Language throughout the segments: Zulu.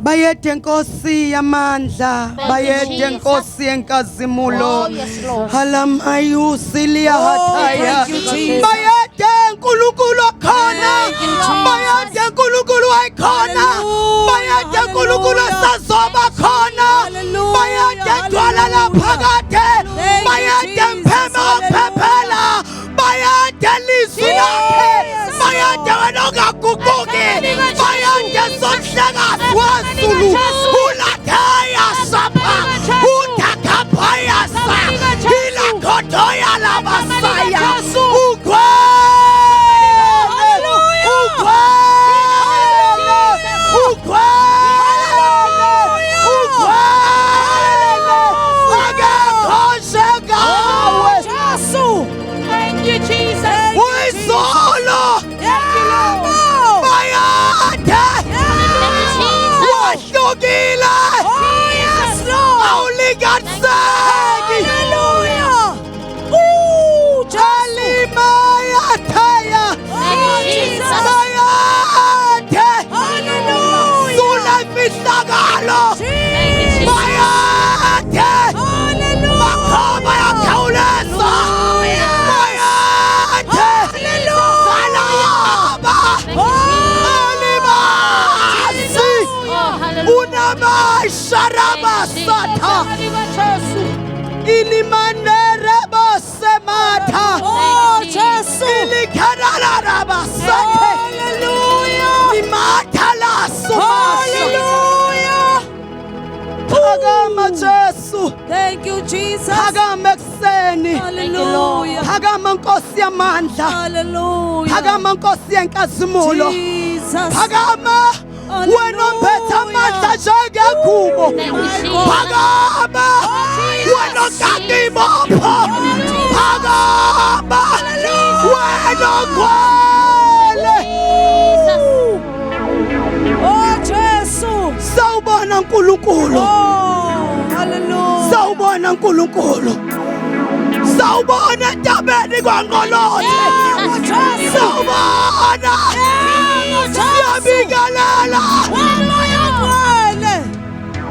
Bayede Nkosi yamandla, bayede Nkosi yenkazimulo. Halamayusi liyahataya. Bayede Nkulunkulu khona, bayede Nkulunkulu wayikhona, bayede Nkulunkulu sazoba khona, bayede dwala laphakade, bayede mpheme ophephela, bayede lizwi lakhe, bayede wena ongaguquki, bayede somhlekazi wazulu, ulathaya sapha, uthakaphaya sa, ilakhodoya labasaya, Sharabasata Inimandere Bosemata Ilikararabasate Hallelujah Imatala Hallelujah Hagama Jesu Thank you Jesus Hagama Kuseni Hallelujah Hagama Nkosi yamandla Hallelujah Hagama Nkosi yenkazimulo Jesus Hagama wena omphethe amandla njengekubo phakama wena ongakibopho phakama wena ogcwele oh Jesu sawubona uNkulunkulu haleluya sawubona uNkulunkulu sawubona entabeni kwaNgqolozi sawubona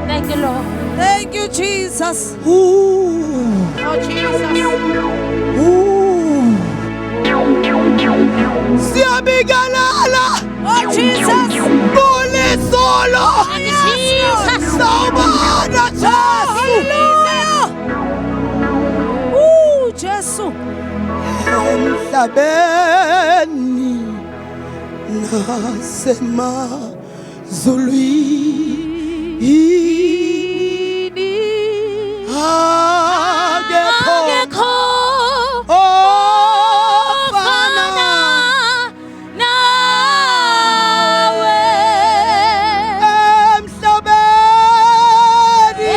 Thank you, Lord. Thank you, Jesus. Ooh. Oh, Jesus. Ooh. Siyabigalala. Oh, Jesus. Bule solo. Jesus. Sawubona Jesu. Hallelujah. Ooh, Jesu. Emhlabeni nasemazulwini akekho ofana nawe emhlabeni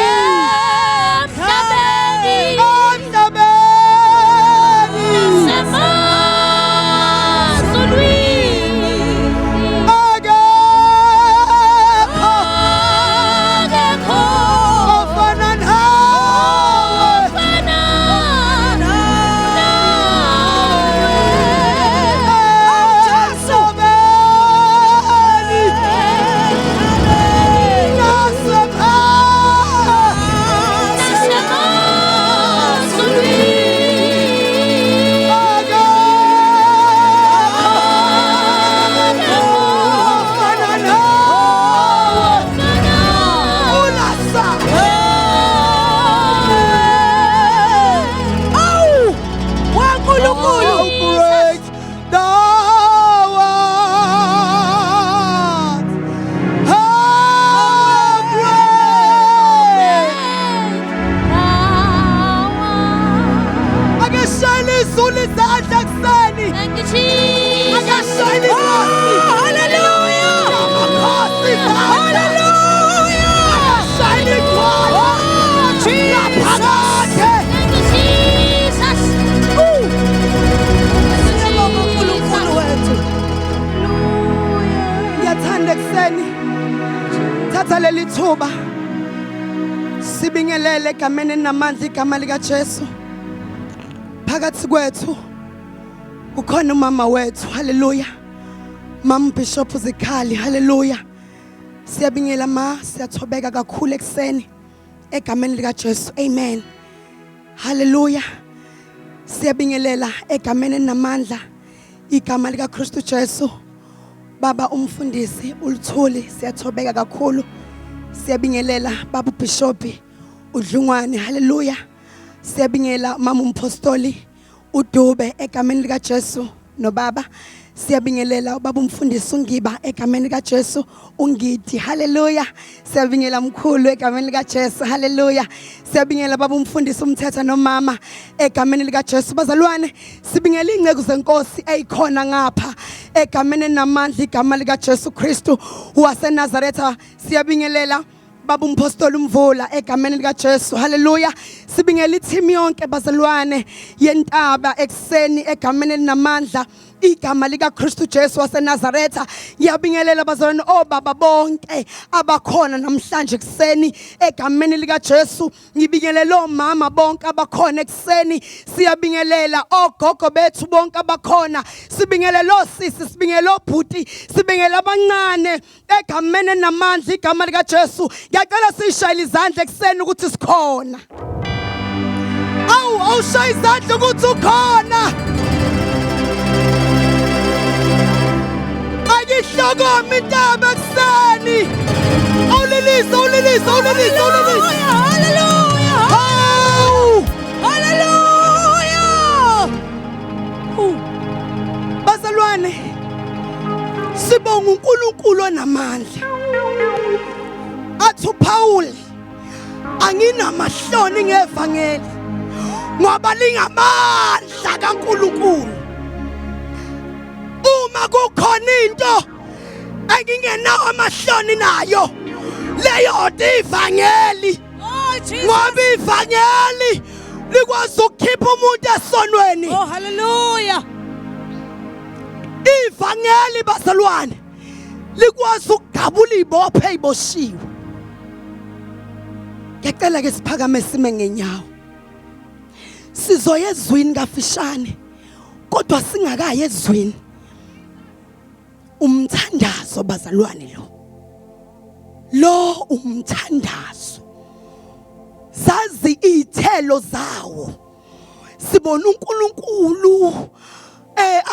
Thatha leli thuba sibingelele egameni namandla igama lika Jesu phakathi kwethu ukhona umama wethu haleluya Mama Bishop Zikhali haleluya Siyabingela ma, siyathobeka kakhulu ekseni egameni lika Jesu. Amen. Hallelujah. Siyabingelela egameni namandla igama lika Kristu Jesu. Baba umfundisi uLthuli siyathobeka kakhulu. Siyabingelela baba uBishop uDlungwane. Hallelujah. Siyabingela mama umpostoli uDube egameni lika Jesu no baba. Siyabingelela baba umfundisi uNgiba egameni lika Jesu ungidi. Hallelujah. Siyabingela mkhulu egameni lika Jesu. Hallelujah. Siyabingela baba umfundisi umthetha nomama egameni lika Jesu. Bazalwane sibingela ingceku zenkosi eyikhona ngapha egameni namandla igama lika Jesu Kristu waseNazaretha. Siyabingelela baba umpostoli umvula egameni lika Jesu. Hallelujah. Sibingela team yonke bazalwane yentaba ekseni egameni namandla igama lika Kristu Jesu waseNazaretha. Ngiyabingelela bazalwane obaba bonke abakhona namhlanje ekseni egameni lika Jesu. Ngibingelela omama bonke abakhona ekseni. Siyabingelela ogogo bethu bonke abakhona. Sibingelela osisi, sibingelela obhuti, sibingelela abancane egameni namandla igama lika Jesu. Ngiyacela sishayile izandla ekseni ukuthi sikhona. Awushaya izandla ukuthi ukhona. Ayihlokoma intaba ekseni. Awulilisa. Hallelujah. Hallelujah. Bazalwane sibonga uNkulunkulu onamandla. Athi uPaul anginamahloni ngevangeli ngoba lingamandla kaNkulunkulu. Uma kukhona into engingenawo amahloni nayo leyo ivangeli. Ngoba ivangeli likwazi ukukhipha umuntu esonweni. Oh hallelujah. Ivangeli bazalwane likwazi ukugabula ibophe eyiboshiwe. Ngiyacela ke siphakame sime ngenyawo. Sizoya ezwini kafishane kodwa singakayi ezwini. Umthandazo bazalwane lo umthandazo. Zazi izithelo zawo. Sibona uNkulunkulu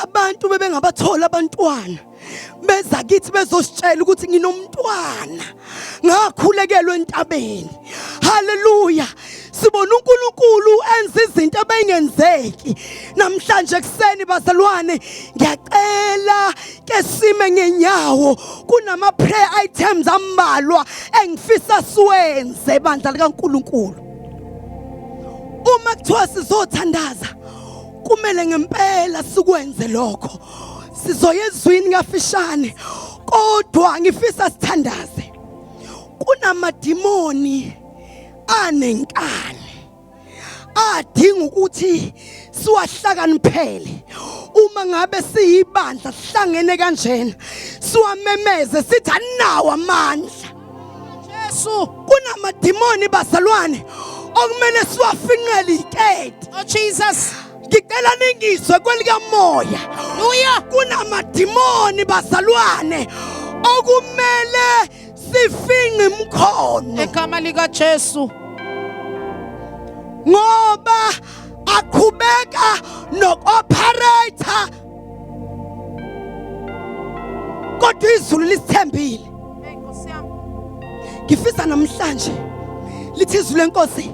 abantu bebengabathola abantwana beza kithi bezositshela ukuthi nginomntwana ngakhulekelwe entabeni. Hallelujah. Sibona uNkulunkulu enza izinto ebengenzeki namhlanje ekseni bazalwane. Ngiyacela ke sime ngenyawo kunama prayer items ambalwa engifisa siwenze bandla likaNkulunkulu. Uma kuthiwa sizothandaza kumele ngempela sikwenze lokho. Sizoya ezwini kafishane kodwa ngifisa sithandaze. Kunamadimoni anenkani adinga ukuthi siwahlakaniphele. Uma ngabe siyibandla sihlangene kanjena siwamemeze sithi anawo amandla Jesu. Kunamadimoni bazalwane okumele siwafinqele iketi. Oh Jesus. Ngicela ningizwe kwelika moya. Hallelujah. Kunamadimoni bazalwane okumele sifinqe imkhono egama lika Jesu. Ngoba aqhubeka nokoperator kodwa izulu lisithembile. Ngifisa namhlanje lithi izulu lenkosi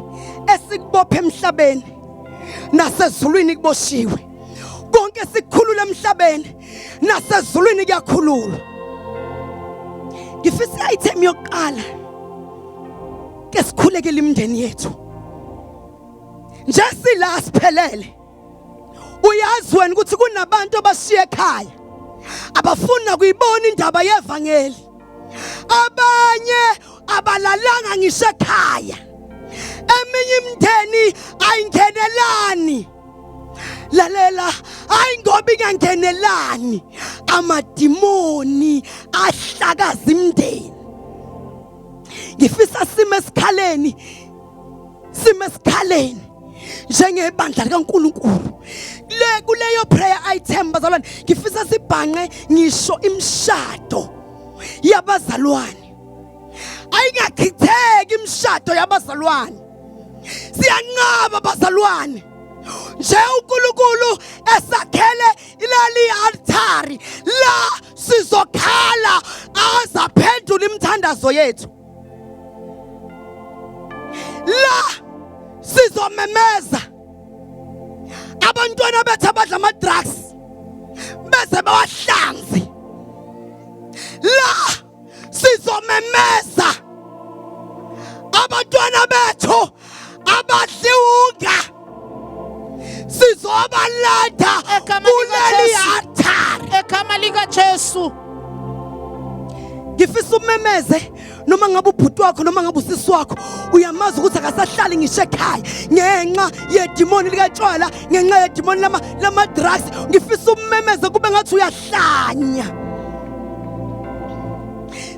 esikubophe emhlabeni nasezulwini kuboshiwe. Konke sikukhulula emhlabeni nasezulwini kuyakhululwa. Ngifisa item yokuqala ke sikhulekele imindeni yethu. Nje sila siphelele. Uyazi wena ukuthi kunabantu abashiya ekhaya abafuna kuyibona indaba yevangeli. Abanye abalalanga ngisho ekhaya. Eminye imindeni ayingenelani. Lalela ayingoba ingangenelani. Amadimoni ahlakaza imindeni. Ngifisa sime esikhaleni njengebandla likaNkulunkulu. Kuleyo prayer item bazalwane ngifisa sibhanqe ngisho imshado yabazalwane. ayingachitheki imishado yabazalwane. Siyanqaba bazalwane. Nje uNkulunkulu esakhele ilali altari la sizokhala azaphendula imithandazo yethu. La sizomemeza abantwana bethu abadla ama drugs bese bawahlanzi. La sizomemeza abantwana bethu abadliwunga sizobalanda kuleli altar egama lika Jesu. Ngifisa umemeze noma ngabe ubhuti wakho noma ngabe usisi wakho uyamazi ukuthi akasahlali ngisho ekhaya ngenxa yedimoni likatshwala, ngenxa yedimoni lama drugs. Ngifisa umemeze kube ngathi uyahlanya.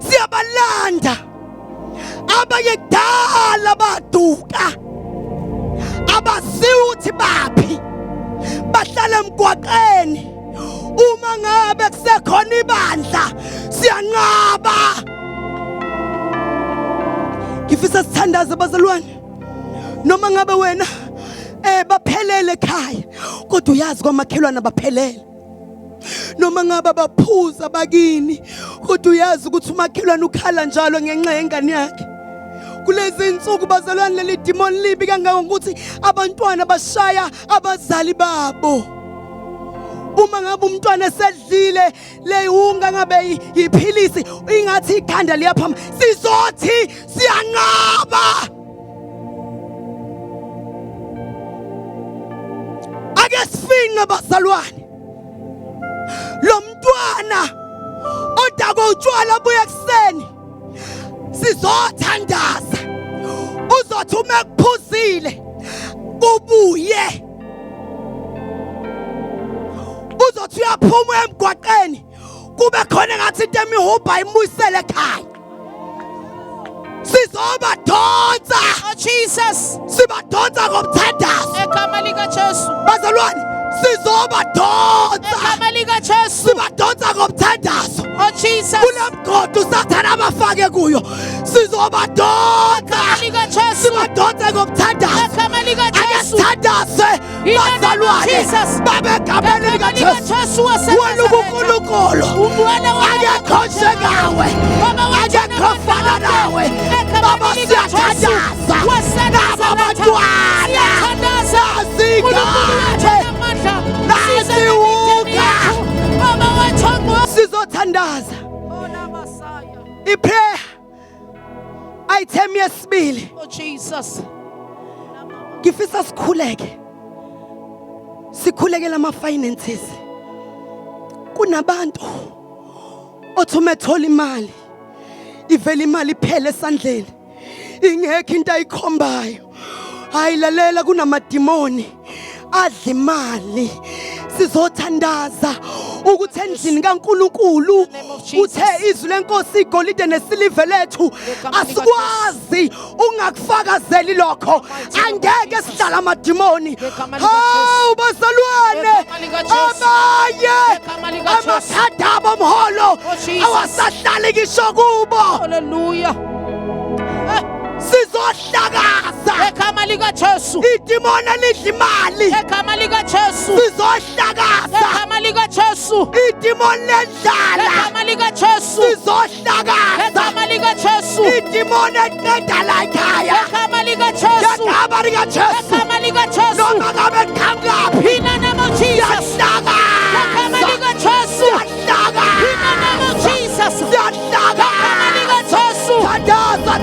Siyabalanda abayekudala baduka abaziwa ukuthi baphi bahlala emgwaqeni. Uma ngabe kusekhona ibandla siyanqaba. Ngifisa sithandaze bazalwane noma ngabe wena baphelele ekhaya kodwa uyazi kwamakhelwana baphelele. Noma ngabe baphuza bakini kodwa uyazi ukuthi umakhelwane ukhala njalo ngenxa yengane yakhe. Kulezi insuku bazalwane leli demon libi kangaka ukuthi abantwana bashaya abazali babo. Uma ngabe umntwana esedlile leyunga ngabe iphilisi ingathi ikhanda liyaphama, sizothi siyanqaba. Ake sifinqe bazalwane lo mntwana odako utshwala abuye ekseni. Sizothandaza uzothi uma kuphuzile ubuye, uzothi uyaphuma emgwaqeni kube khona ngathi into emihubha imbuyisele ekhaya. Sizobadonsa. Oh Jesus. Sibadonsa ngomthandazo egama lika Jesu. bazalwane, sizobadonsa egama lika Jesu. sibadonsa ngomthandazo. Oh Jesus. Kulemgodo usathana abafake kuyo sizobadonsa egama lika Jesu. sibadonsa ngomthandazo. egama lika Jesu. Akasithandaze bazalwane babegameni lika Jesu. Wena uNkulunkulu akekho njengakawe, akekho ofana nawe. Baba siyathandaza naba bantwana sizothandaza. Iprayer item yesibili, Oh Jesus. ngifisa sikhuleke lama finances. Kunabantu othi umethola imali ivela imali iphele esandleni ingekho into ayikhombayo. Hayi lalela, kunamadimoni adla imali. Sizothandaza ukuthi endlini kaNkulunkulu uthe izwi lenkosi igolide nesiliva lethu asikwazi ungakufakazeli lokho. Angeke sihlala amadimoni. Hawu bazalwane, abanye amakhadaba omholo awasahlali ngisho kubo. Hallelujah. Sizohlakaza egama lika Jesu. idimoni elidla imali. egama lika Jesu. Sizohlakaza egama lika Jesu. idimoni lendlala. egama lika Jesu. Sizohlakaza egama lika Jesu. idimoni eqeda la ekhaya. egama lika Jesu. Ngegama lika Jesu, egama lika Jesu. noma ngabe qhamuka In the name of Jesus. egama lika Jesu. In the name of Jesus. egama lika Jesu. Hallelujah.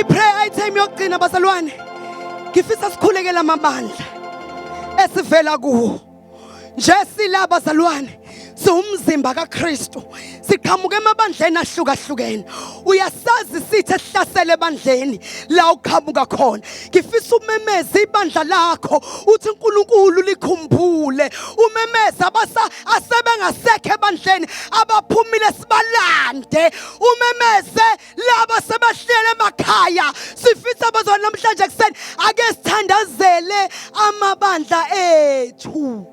Prayer item yokugcina bazalwane, ngifisa sikhulekela amabandla esivela kuwo. Nje sila bazalwane, siwumzimba kaKristu, siqhamuka emabandleni ahlukahlukene. Uyasazi sithi esihlasele ebandleni la uqhamuka khona. Ngifisa umemeze ibandla lakho uthi uNkulunkulu likhumbule. Umemeze asebengasekho ebandleni abaphumile sibalande. Umemeze laba sebahlele emakhaya. Sifisa bazalwane namhlanje ekseni ake sithandazele amabandla ethu.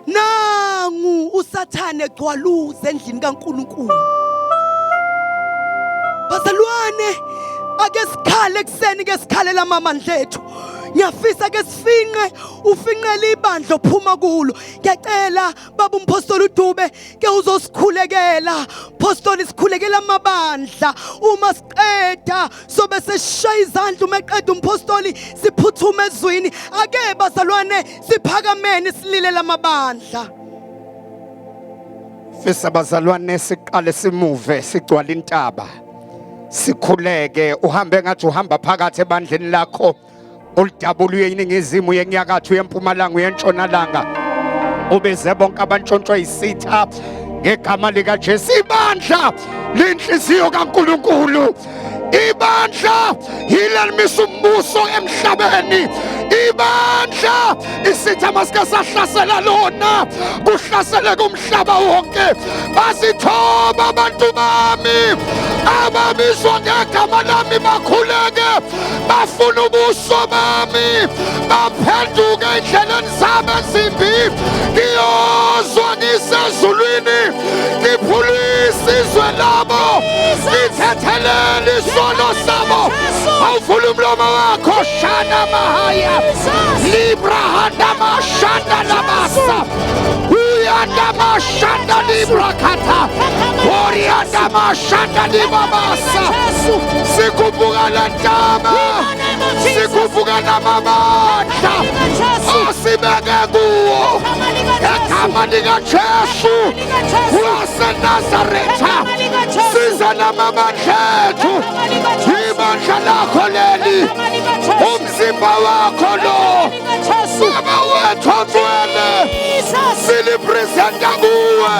Nangu usathane egcwaluza endlini kaNkulunkulu. Bazalwane, ake sikhale ekseni ke sikhalela amamandla ethu. Ngiyafisa ke ufinqele ibandla ophuma kulo. Ngiyacela baba umpostoli uDube ke uzosikhulekela. Apostoli sikhulekela amabandla. Uma siqeda sobe seshaya izandla uma eqeda umpostoli siphuthuma ezwini. Ake bazalwane siphakameni sililela amabandla. Fisa bazalwane siqale simuve sigcwala intaba. Sikhuleke uhambe ngathi uhamba phakathi ebandleni lakho. Ulidabuluye iningizimu yenyakatho yempumalanga yentshonalanga. Ubeze bonke abantshontshwe isitha ngegama lika Jesu. Ibandla linhliziyo kaNkulunkulu. Ibandla yilemisa umbuso emhlabeni. Ibandla isitha masike sahlasela lona kuhlasele kumhlaba wonke. Basithoba abantu bami ababizwa ngegama lami bakhuleke bafuna ubuso bami baphenduke endleleni zabo ezimbi. Ngiyozwa ngisezulwini ngiphulisa izwe labo ngithethelele isono sabo. Awuvula umlomo wakho shana mahaya libra handa mashanda labasa uyanda mashanda libra kata orianda mashanda libabasa. Sikhuphuka la ntaba sikhuphuka namabandla osibeke kuwo ngegama lika Jesu waseNazaretha. Siza namabandla ethu, ibandla lakho leli, umzimba wakho lo, baba wethu ongcwele silipresenta kuwe.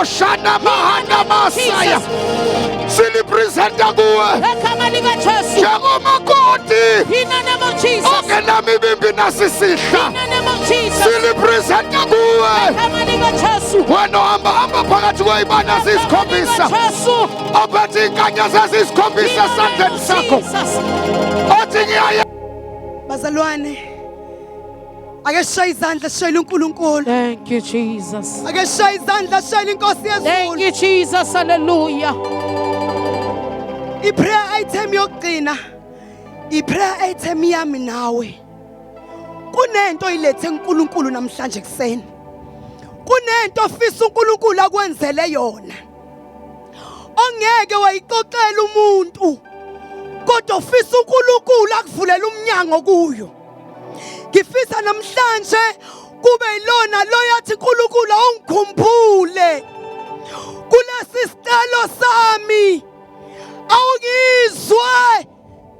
Oshana mahana masaya silipresenta kuwe njengomakoti ongenamibimbi nasisihla. Silipresenta kuwe wena ohamba phakathi kwey'banda zisikhombisa ophethe inkanya zazisikhombisa esandleni sakho othi ngiyaya. Bazalwane, ake sishaye izandla sishayele uNkulunkulu. Thank you, Jesus. Ake sishaye izandla sishayele inkosi Thank yezulu. you, Jesus. Hallelujah. I-prayer item yokugcina, i-prayer item yami nawe. Kunento oyilethe uNkulunkulu namhlanje ekseni. Kunento ofisa uNkulunkulu akwenzele yona. Ongeke wayixoxela umuntu. Kodwa ofisa uNkulunkulu akuvulela umnyango kuyo. Ngifisa namhlanje kube yilona lo yathi uNkulunkulu ungikhumbule. Kulesi sicelo sami. Awungizwe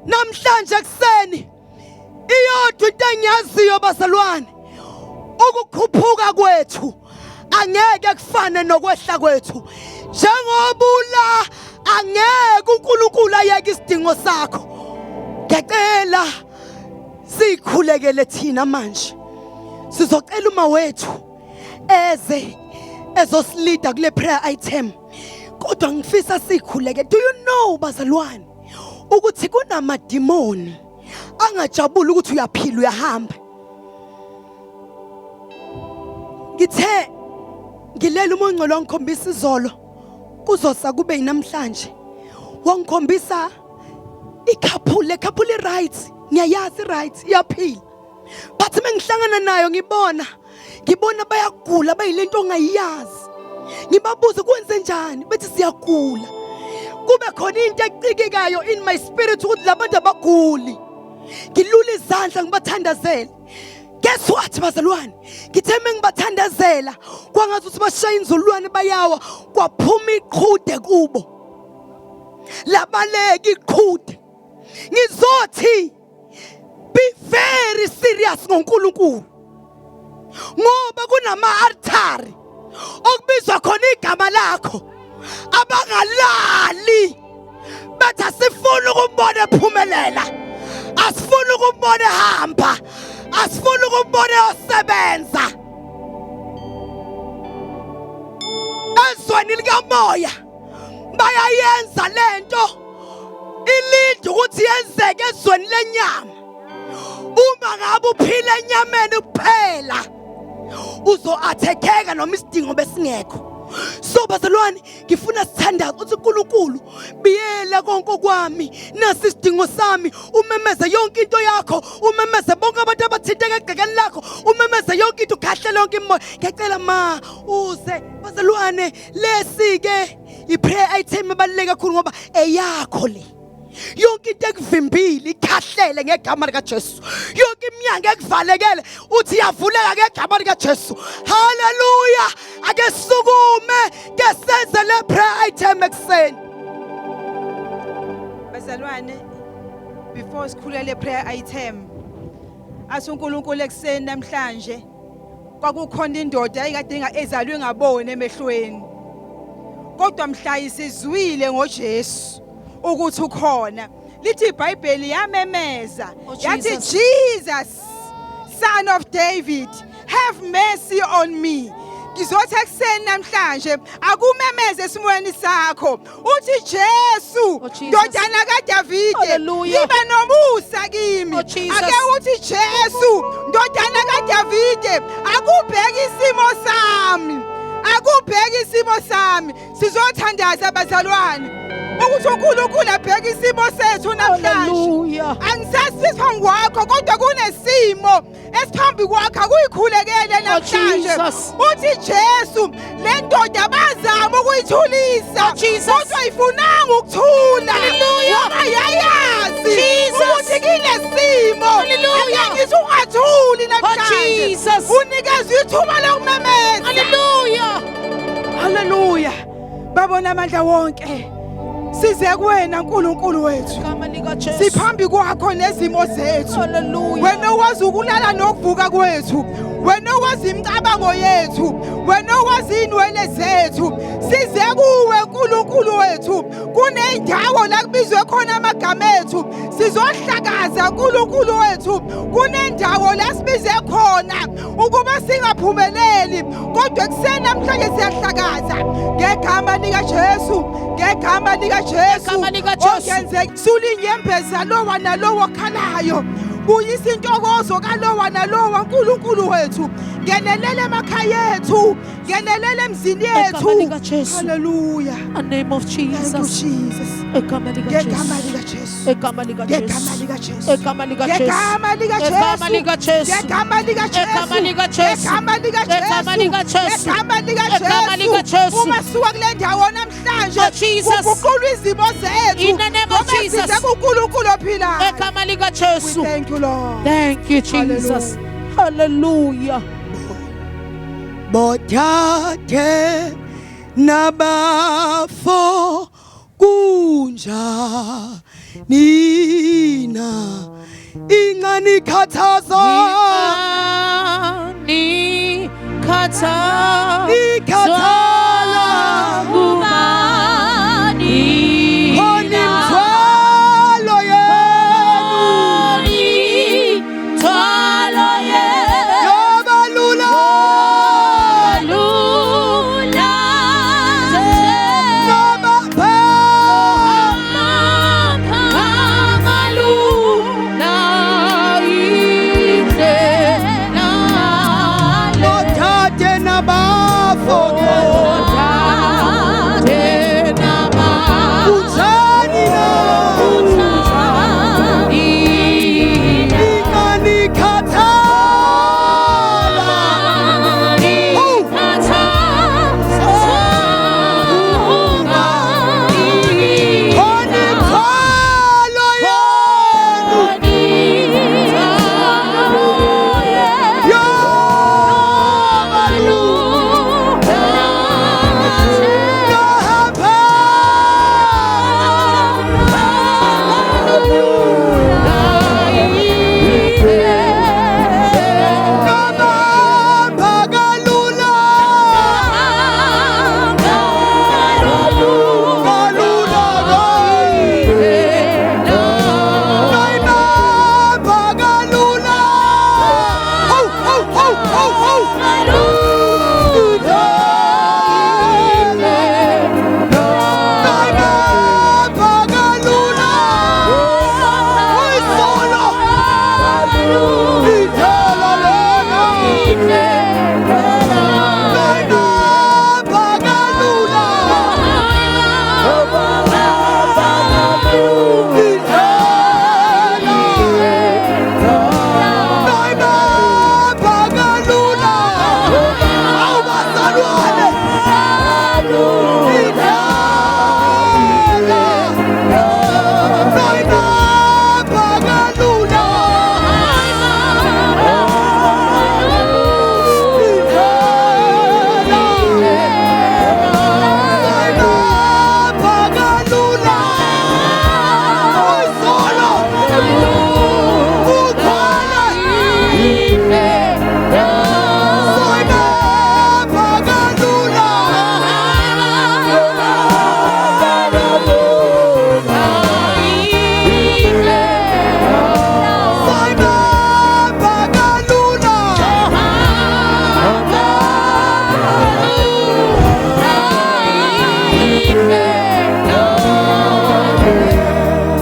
namhlanje ekseni. Iyodwa into engiyaziyo bazalwane, ukukhuphuka kwethu angeke kufane nokwehla kwethu. Njengobula angeke uNkulunkulu ayeke isidingo sakho. Ngiyacela sikhulekele thina manje. Sizocela uma wethu ezosilida kule prayer item. Kodwa ngifisa sikhuleke. Do you know bazalwane ukuthi kunamadimoni angajabula ukuthi uyaphila uyahamba? Ngithe ngilela uMongcolo wangikhombisa izolo kuzosa kube namhlanje. Wangikhombisa ikhapule right. Ngiyayazi right iyaphila. But mengihlangana nayo ngibona bayagula bayilento ongayiyazi. Ngibabuza kwenze njani bethi siyagula. Kube khona into ecikekayo in my spirit ukuthi labantu abaguli. Ngilula izandla ngibathandazela. Guess what bazalwane? Ngithe mengibathandazela kwangathi ukuthi bashaya inzulwane bayawa kwaphuma iqhude kubo. labaleki iqhude ngizothi be very serious ngoNkulunkulu ngoba kunama-altari okubizwa khona igama lakho abangalali bathi asifuni ukumbona ephumelela, asifuni ukumbona ehamba, asifuni ukumbona eyosebenza. Ezweni likamoya bayayenza lento ilinde ukuthi yenzeke ezweni lenyama. Uma ngabe uphila enyameni kuphela uzo-athekeka noma isidingo besingekho. So bazalwane ngifuna sithandaze uthi uNkulunkulu biyela konke kwami nasi isidingo sami, umemeze yonke into yakho, umemeze bonke abantu abathinteka egcekeni lakho, umemeze yonke into, kahle lonke imoya. Ngiyacela ma uze bazalwane, lesi-ke i-prayer item ebaluleke kakhulu ngoba eyakho le. Yonke into ekuvimbile ikhahlele ngegama lika Jesu. Yonke iminyango ekuvalekele uthi yavuleka ngegama lika Jesu. Haleluya. Ake sukume ke senze le prayer item ekseni. Bazalwane, before sikhulele le prayer item, asuNkulunkulu ekseni namhlanje kwakukhona indoda ayikade ezalwe ngabone emehlweni. Kodwa mhla isizwile ngoJesu ukuthi ukhona, lithi iBhayibheli yamemeza yathi, Jesus, Son of David, have mercy on me. Ngizothi ekseni namhlanje akumemeze esimoyeni sakho uthi Jesu, ndodana kaDavide, ibe nomusa kimi. Ake uthi Jesu, ndodana kaDavide, akubheke isimo sami, akubheke isimo sami. Sizothandaza bazalwane ukuthi uNkulunkulu abheke isimo sethu namhlanje. Angisazi phambi kwakho kodwa kunesimo esiphambi kwakho akuyikhulekele namhlanje. Uthi Jesu, le ndoda bazama ukuyithulisa kodwa ifunanga ukuthula. Ngoba yayazi ukuthi kinesimo. Ngithi ungathuli namhlanje, unikezwe ithuba lokumemeza. Haleluya, haleluya. Babona amandla wonke size kuwena nkulunkulu wethu, siphambi kwakho nezimo zethu. Wena owazi ukulala nokuvuka kwethu, wena owazi imicabango yethu, wena owazi inwele zethu. Size kuwe nkulunkulu wethu, kunendawo la kubizwe khona amagama ethu, sizohlakaza nkulunkulu wethu. Kunendawo la sibize khona ukuba singaphumeleli, kodwa kuseni namhlanje siyahlakaza ngegama lika Jesu, ngegama lika Jesu. Okenzeka sulinyembeza lowa nalowo khalayo, buyisa intokozo kalowa nalowa nkulunkulu wethu. Ngenelele emakhaya ethu, ngenelele emzini yethu. Haleluya. In the name of Jesus. Thank you, Jesus. Egama lika Jesu. Egama lika Jesu. Egama lika Jesu. Egama lika Jesu. Egama lika Jesu. Egama lika Jesu. Egama lika Jesu. Egama lika Jesu. Egama lika Jesu. Egama lika Jesu. Egama lika Jesu. Uma suka kule ndawo namhlanje kuguqulwa izimo zethu. In the name of Jesus. Size kuNkulunkulu ophilayo. Egama lika Jesu. Thank you, Lord. Thank you, Jesus. Hallelujah. Botate nabafo kunja nina ingani khathaza ni khathala kubani khona imthwalo yenu yobalula Nabafo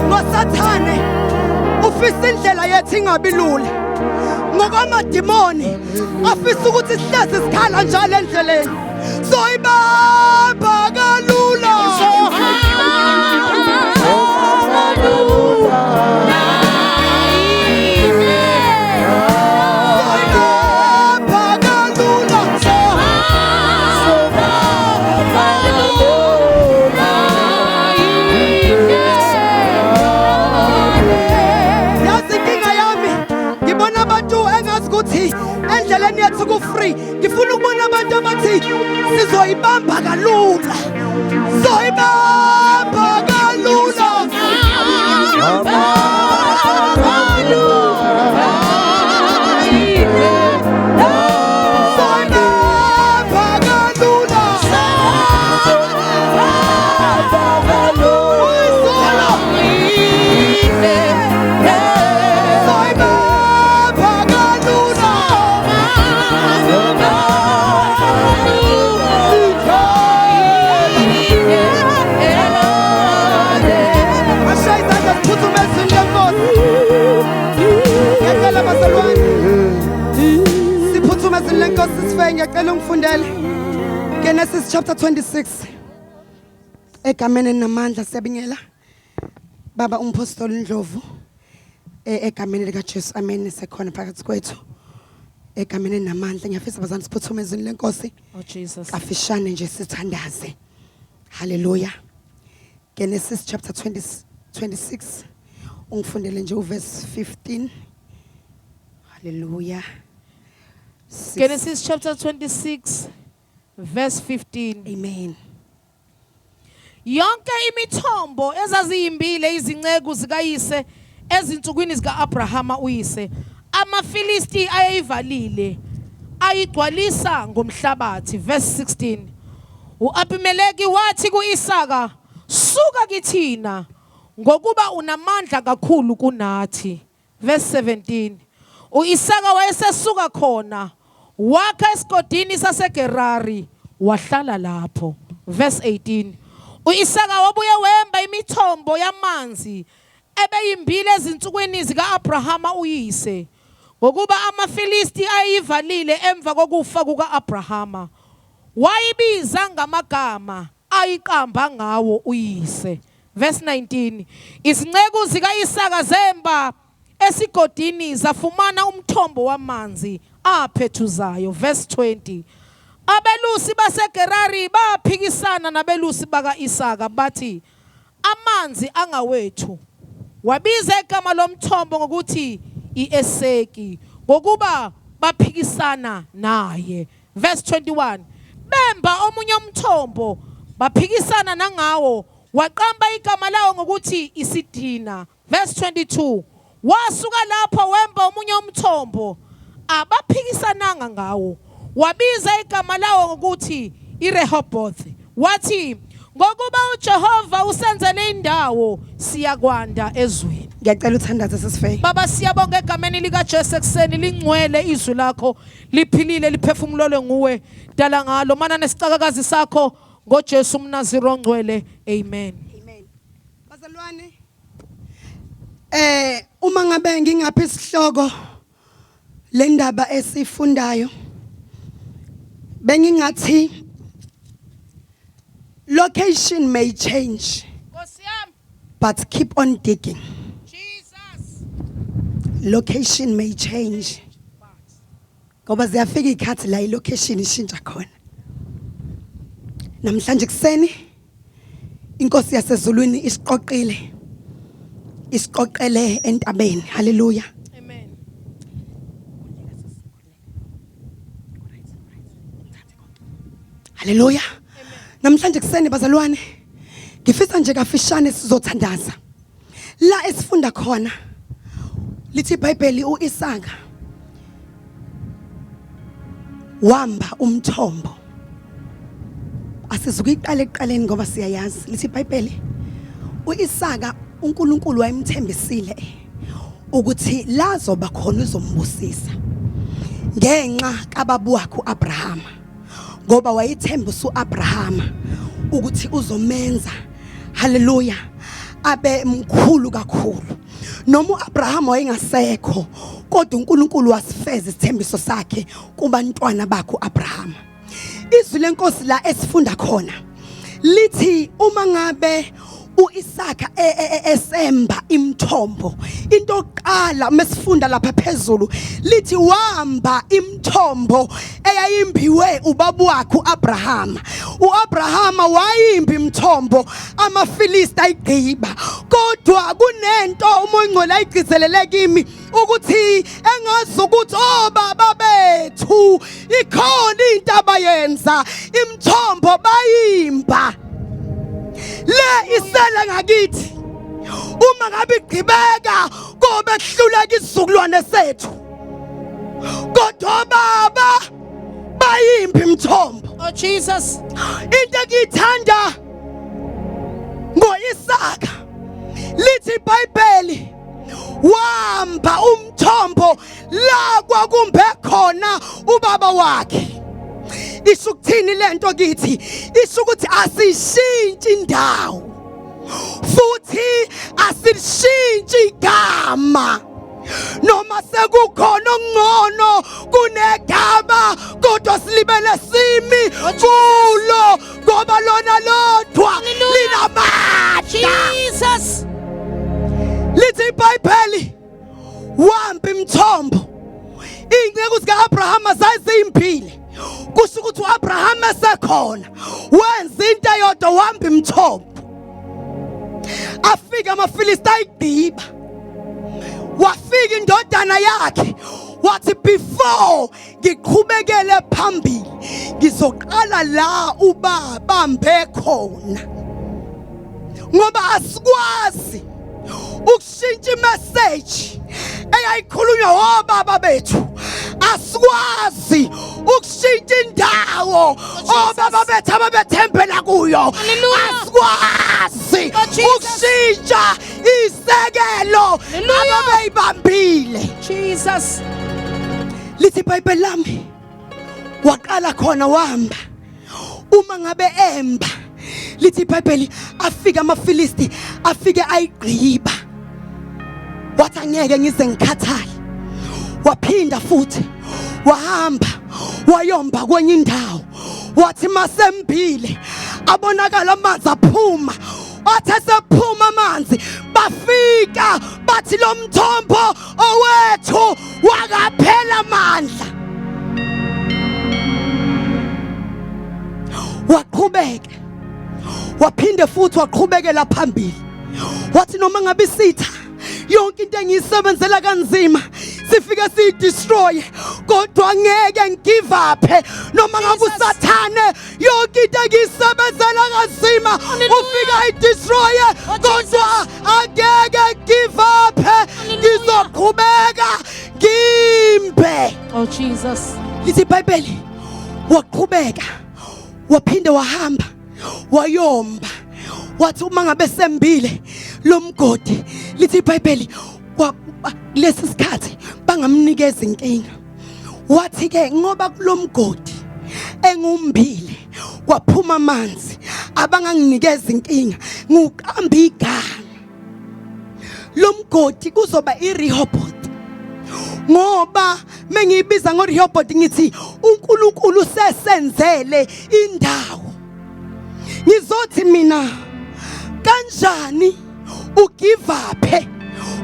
Ngosathane ufisa indlela yethu ingabi lula. Ngokamadimoni afisa ukuthi sihleze sikhala njalo endleleni. Soyibamba kalula. Endleleni yethu ku-free. Ngifuna ukubona abantu abathi sizoyibamba kalula. Soyibamba kalula. Ngiyacela ungifundele Genesis chapter 26 egameni namandla siyabingela baba umpostoli Ndlovu egameni lika Jesu amen sekhona phakathi kwethu egameni namandla ngiyafisa bazana siphuthume ezweni lenkosi Oh Jesus. afishane nje sithandaze haleluya Genesis chapter 26 ungifundele nje uverse 15 haleluya Genesis chapter 26 verse 15. Amen. Yonke imithombo ezaziyimbile izinceku zikayise ezinsukwini zika-Abrahama uyise amaFilisti ayeyivalile ayigcwalisa ngomhlabathi. Verse 16. U-Abimeleki wathi ku-Isaka, suka kithina ngokuba unamandla kakhulu kunathi. Verse 17. U-Isaka wayesesuka khona wakha esigodini saseGerari wahlala lapho. Verse 18. U-Isaka wabuye wemba imithombo yamanzi ebeyimbile ezinsukwini zika-Abrahama uyise ngokuba amaFilisti ayivalile emva kokufa kuka-Abrahama wayibiza ngamagama ayiqamba ngawo uyise. Verse 19. Izinceku zika-Isaka zemba esigodini zafumana umthombo wamanzi aphethuzayo. Verse 20. Abelusi baseGerari baphikisana nabelusi baka-Isaka bathi amanzi angawethu. Wabiza igama lomthombo ngokuthi iEseki ngokuba baphikisana naye. Verse 21. Bemba omunye umthombo baphikisana nangawo waqamba igama lawo ngokuthi iSidina. Verse 22. Wasuka lapho wemba omunye umthombo abaphikisananga ngawo wabiza igama lawo ngokuthi iRehoboth. Wathi ngokuba uJehova usenzele indawo siyakwanda ezweni. Ngiyacela uthandaze sesifeke. Baba siyabonga egameni lika Jesu ekseni lingcwele izwi lakho liphilile liphefumulelwe nguwe dala ngalo mana nesicakakazi sakho ngoJesu umNaziri ongcwele. Amen. Amen. Bazalwane uma ngabe ngingaphi isihloko le ndaba esifundayo bengingathi location may change but keep on digging. Jesus. Location may change ngoba ziyafika ikhathi la ilocation ishintsha khona. Namhlanje kuseni inkosi yasezulwini isiqoqele entabeni. Haleluya. Amen. Haleluya. Namhlanje kuseni bazalwane ngifisa nje kafishane sizothandaza. La esifunda khona lithi iBhayibheli uIsaka wamba umthombo. Asizukuyiqala eqaleni ngoba siyayazi. Lithi iBhayibheli uIsaka uNkulunkulu wayemthembisile ukuthi lazoba khona uzombusisa ngenxa kababu wakhe uAbrahama ngoba wayethembisa uAbrahama ukuthi uzomenza haleluya abe mkhulu kakhulu. Noma uAbraham wayengasekho kodwa uNkulunkulu wasifeza isithembiso sakhe kubantwana bakhe uAbraham. Izwi lenkosi la esifunda khona lithi uma ngabe uIsaka esemba imthombo, into oqala mesifunda lapha phezulu lithi wahamba imthombo eyayimbiwe ubaba wakhe uAbraham. uAbraham wayimba imthombo amaFilisti ayigqiba, kodwa kunento umoya ongcwele ayigcizelele kimi ukuthi engazi ukuthi obaba bethu ikhona into abayenza imthombo bayimba. Le isela ngakithi uma ngabe igqibeka kobe kuhluleka isizukulwane sethu, kodwa baba bayimba imthombo. Oh Jesus. Into engiyithanda ngoIsaka lithi iBhayibheli wahamba umthombo la kwakumbe khona ubaba wakhe. Isho ukuthini lento kithi? Isho ukuthi asishintshi indawo futhi asishintshi igama, noma sekukhona ongcono kunegama kodwa silibele simi kulo ngoba lona lodwa linamandla. Jesus. Lithi iBhayibheli wahamba imthombo, ingceku zikaAbraham zaziyimpile. Kusho ukuthi uAbraham esekhona wenza into eyodwa, wahamba imthombo. Afika amaFilisti ayigqiba, wafika indodana yakhe wathi before ngiqhubekele phambili ngizoqala la ubaba ambe khona, ngoba asikwazi ukushintsha imessage eyayikhulunywa obaba bethu. Asikwazi ukushintsha indawo obaba bethu ababethembela kuyo. Asikwazi ukushintsha isekelo ababeyibambile. Jesus. Lithi iBhayibheli lami waqala khona wahamba, uma ngabe emba lithi iBhayibheli afika amaFilisti afike ayigqiba, wathi angeke ngize ngikhathale. Waphinda futhi wahamba wayomba kwenye indawo, wathi masembile abonakala amanzi aphuma. Wathi sephuma amanzi bafika bathi lo mthombo owethu wakaphela amandla. Waqhubeka waphinde futhi waqhubekela phambili, wathi noma ngabe sitha yonke into engiyisebenzela kanzima sifike siyidestroy, kodwa ngeke ngigive up. Noma ngabe usathane yonke into engiyisebenzela kanzima ufika ayidestroy, kodwa angeke give up. Ngizoqhubeka ngimbe. Oh Jesus. Lithi iBhayibheli waqhubeka waphinde wahamba wayomba, wathi uma ngabe sembile lo mgodi lithi iBhayibheli lesi sikhathi bangamnikeza inkinga. Wathi ke ngoba kulo mgodi engumbile kwaphuma amanzi abanganginikeza inkinga, ngiqamba igama lo mgodi kuzoba iRehoboth. Ngoba mengiyibiza ngoRehoboth ngithi uNkulunkulu sesenzele indawo. Ngizothi mina kanjani ugive up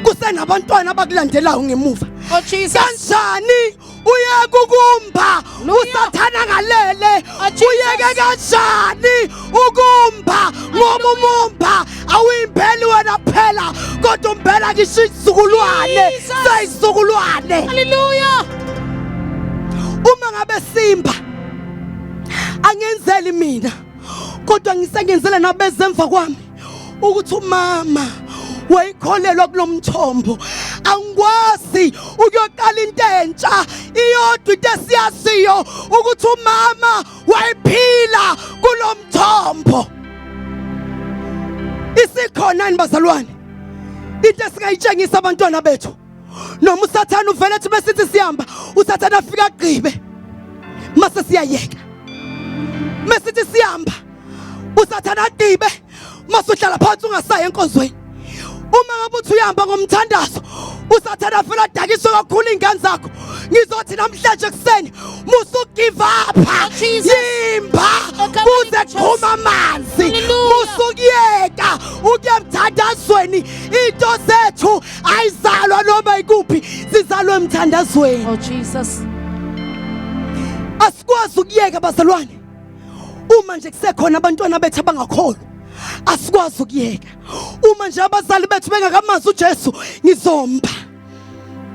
kusenabantwana abakulandelayo ngemuva? Oh Jesus. Kanjani uyeke ukumba usathana ngalele? Uyeke kanjani ukumba ngoba umumba awuyimpeli wena phela kodwa umbela kisho isizukulwane seyizukulwane. Hallelujah. Uma ngabe simba angenzeli mina kodwa ngisengenzela nabezemva kwami ukuthi umama wayikholelwa kulomthombo. Angikwazi ukuyoqala into entsha iyodwa into esiyaziyo ukuthi umama wayiphila kulomthombo. Isikhona bazalwane into esingayitshengisa abantwana bethu. Noma usathana uvele ethi besithi sihamba usathana afika agqibe mase siyayeka. Mesithi sihamba usathana dibe masuhlala phansi ungasaya enkonzweni. Uma ngabe uthi uyahamba ngomthandazo usathana vela dakiswe kakhulu ingane zakho. Ngizothi namhlanje kuseni musu give up. Yimba kuze kuphuma amanzi. Musukuyeka ukuya emthandazweni. Into zethu ayizalwa noma ikuphi sizalwa emthandazweni. Oh Jesus. Asikwazi ukuyeka bazalwane. Uma nje kusekhona abantwana bethu abangakholwa asikwazi ukuyeka. Uma nje abazali bethu bengakamazi uJesu ngizomba.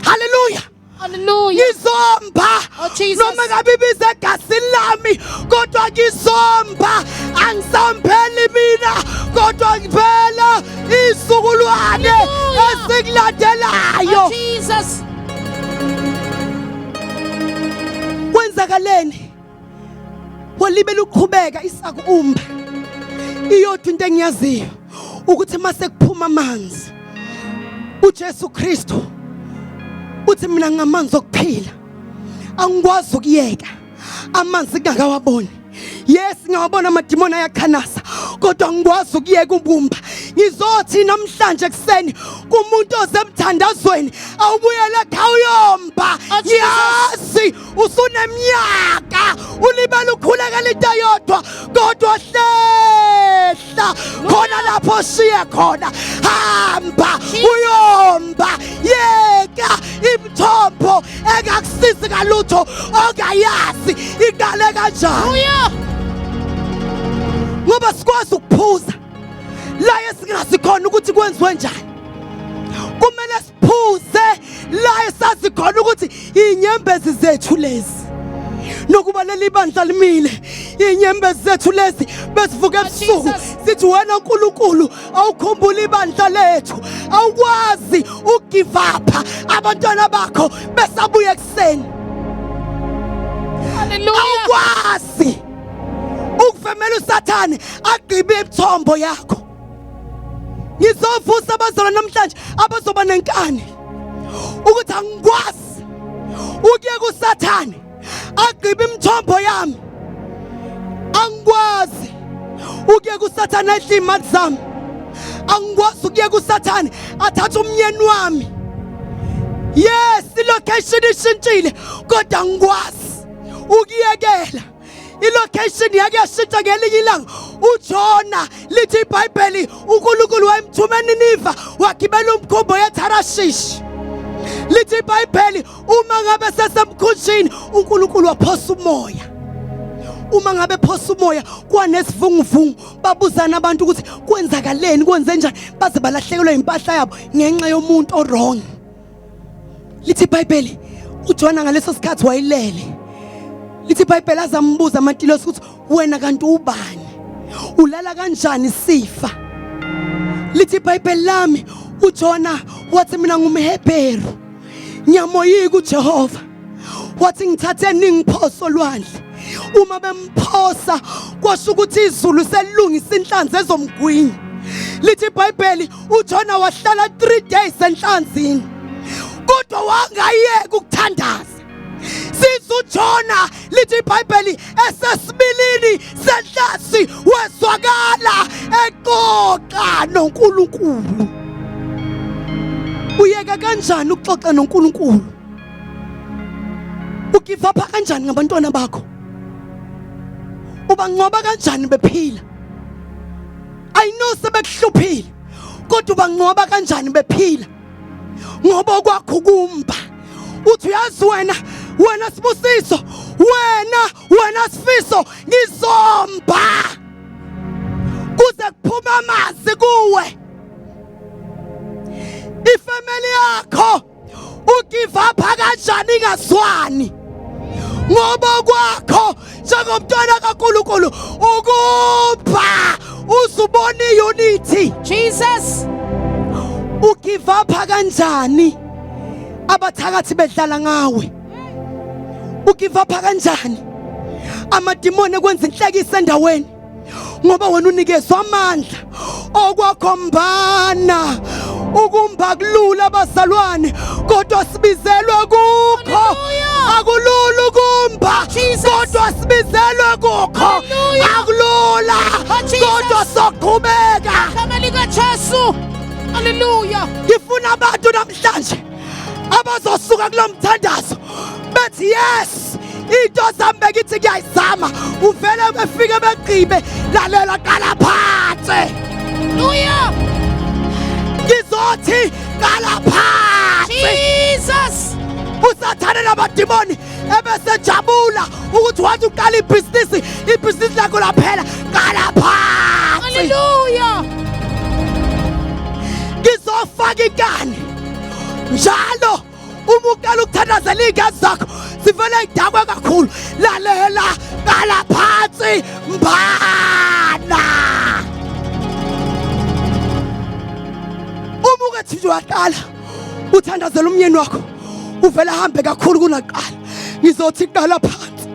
Hallelujah. Hallelujah. Ngizomba. Oh Jesus. Noma ngabe ibize egasini lami kodwa ngizomba. Angisampheli mina kodwa ngiphela isukulwane esikulandelayo. Oh Jesus. Kwenzakaleni walibela ukuqhubeka isakumba iyodwa into engiyaziyo ukuthi mase kuphuma amanzi uJesu Kristu uthi mina ngamanzi okuphila angikwazi ukuyeka amanzi ngakawaboni. Yes ngiyabona amadimoni ayakhanasa kodwa ngikwazi ukuyeka ubumba. Ngizothi namhlanje kuseni kumuntu ozemthandazweni awubuyele ekhaya uyomba. Yazi usuneminyaka ulibela ukhulekela into eyodwa kodwa hlehla khona lapho siye khona hamba uyomba. Yeka imthombo engakusizi kalutho ongayazi iqale kanjani. Ngoba sikwazi ukuphuza la esingasikhona ukuthi kwenziwe njani. Kumele siphuze la esazi khona ukuthi inyembezi zethu lezi nokuba leli bandla limile inyembezi zethu lezi besivuka ebusuku sithi wena uNkulunkulu awukhumbula ibandla lethu awukwazi ugive up abantwana bakho besabuya ekseni. Hallelujah. Awukwazi ukuvemela uSathane agqibe imthombo yakho. Ngizovusa abazalwane namhlanje abazoba nenkani ukuthi angikwazi ukuyeka uSathane agqibe imthombo yami. Angikwazi ukuyeka uSathane edla imali zami. Angikwazi ukuyeka uSathane athatha umnyeni wami. Yes, ilocation ishintshile kodwa angikwazi ukuyekela. Ilocation yake yashintsha ngelinye ilanga. uJona lithi iBhayibheli uNkulunkulu wayemthuma eNiniva wagibela umkhumbi yeTharshishi. Lithi iBhayibheli uma ngabe sesemkhunjini uNkulunkulu waphosa umoya. Uma ngabe phosa umoya kwanesivunguvungu babuzana abantu ukuthi kwenzakaleni kwenze njani baze balahlekelwe impahla yabo ngenxa yomuntu orong. Lithi iBhayibheli uJona ngaleso sikhathi wayilele. Lithi iBhayibheli azambuza amantilosi ukuthi wena kanti ubani? Ulala kanjani sifa? Lithi iBhayibheli lami uJona wathi mina ngumHebheru. Ngiyamoyika uJehova. Wathi ngithathe ningiphosa olwandle. Uma bemphosa kwasho ukuthi izulu selungisa inhlanzi ezomgwinya. Lithi iBhayibheli uJona wahlala 3 days enhlanzini. Kodwa wangayeka ukuthandaza. Sithi uJona lithi iBhayibheli esesibilini senhlasi wezwakala exoxa noNkulunkulu. Uyeka kanjani ukuxoxa noNkulunkulu? Ugive up kanjani ngabantwana bakho? Ubangcwaba kanjani bephila? I know sebekuhluphile kodwa ubangcwaba kanjani bephila? Ngoba kwakho kumba. Uthi uyazi wena Sibusiso, wena Sifiso ngizomba kuze kuphuma amanzi kuwe. Ifamily yakho ugive up kanjani ingazwani? Ngoba kwakho njengomntwana kaNkulunkulu ukupha uzubona iunity. Jesus. Ugive up kanjani abathakathi bedlala ngawe? Ugive up kanjani amadimoni ekwenza inhlekisa endaweni? Ngoba wena unikezwe amandla okwakho mbana ukumba kulula abazalwane kodwa sibizelwe kukho. Akulula ukumba kodwa sibizelwe kukho. Akulula kodwa siyaqhubeka. Igama likaJesu. Hallelujah. Ngifuna abantu namhlanje abazosuka kulomthandazo bethi yes, into zami bekithi ngiyayizama, uvele befike begqibe. Lalela, qala phansi. Hallelujah. Ngizothi qala phansi. Jesus. Usathane namadimoni ebesejabula ukuthi wathi uqala ibhizinisi lakho laphela. Qala phansi. Hallelujah. Ngizofaka ikani njalo uma uqala ukuthandazela iy'nkazi zakho zivele y'dakwe kakhulu. Lalela, qala phansi mbana. Uma ukethi nje uyaqala uthandazela umyeni wakho uvele ahambe kakhulu kunaqala, ngizothi qala phansi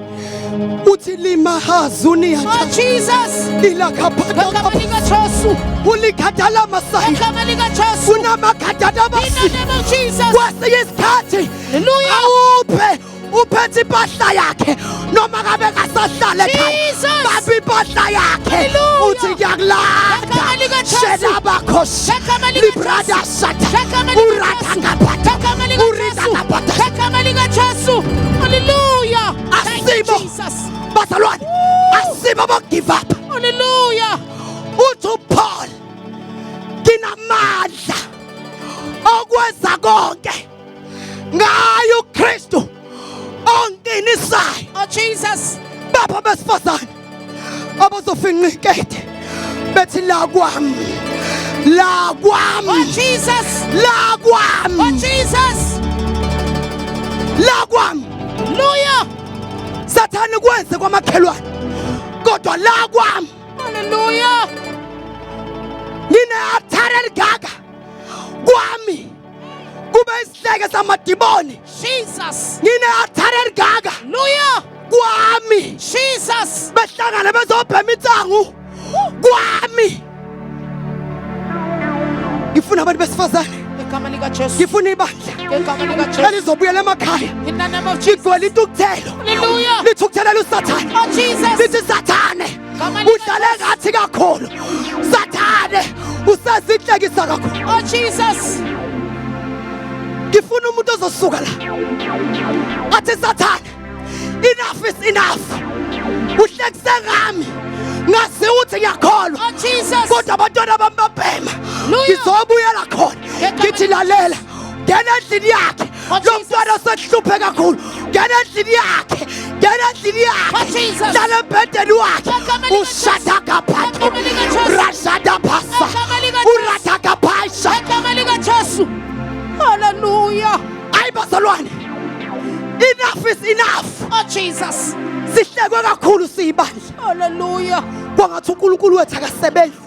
uthi lima hazuni Oh Jesus. ilakapata Igama likaJesu. ulikhathala masayi Igama likaJesu. unamakhathala In the basi name of Jesus. kwesinye isikhathi Hallelujah. uphethe impahla yakhe noma kabe kasahlale Jesus. babi impahla yakhe Hallelujah. uthi ngiyakulanda Igama likaJesu. shela bakhosi Igama likaJesu. librada sata Igama likaJesu. urathakapata Igama likaJesu. uridakapata. Igama likaJesu. Hallelujah. Thank you, Asimo. Jesus. Bazalwane, asimo bokugive up. Hallelujah. Uthi uPaul nginamandla okwenza konke ngayo uKristu onginisayo. Oh Jesus. Baba besifazane abazofinqa ikete bethi la kwami, la Oh kwami, Jesus. la Oh kwami, Jesus. la kwami. Hallelujah. Sathane kwenze kwamakhelwane kodwa la kwami Hallelujah. ngine athare ligaga kwami kube isihleke samadimoni. Jesus. Ngine athare ligaga Hallelujah. kwami Jesus. behlangana bezobhema insangu kwami. Ngifuna abantu besifazane, Igama likaJesu. ngifuna ibandla Igama likaJesu. elizobuyela emakhaya In the name of Jesus. ligcwele intukuthelo, Hallelujah. lithukuthelela usathane. Oh Jesus. Lithi sathane Igama udlale likaJesu. ngathi kakhulu, sathane usezihlekisa kakhulu. Oh Jesus. Ngifuna umuntu ozosuka la athi sathane, enough is enough. Uhlekise ngami ngazi uthi ngiyakholwa Oh Jesus. kodwa abantwana bami babhema. Hallelujah. Ngizobuyela khona ngithi lalela, ngena endlini yakhe Oh, lo Jesus. mntwana osekuhluphe kakhulu, ngena endlini yakhe, ngena endlini Oh, yakhe, Jesus. hlala embhedeni wakhe Igama likaJesu. ushadakaphatha Igama likaJesu. rashadaphasa Igama likaJesu. uradakaphaisha. Igama likaJesu. Hallelujah. Hayi bazalwane, enough is enough. Oh Jesus. Sihlekwe kakhulu siyibandla Hallelujah. kwangathi uNkulunkulu wethu akasebenzi,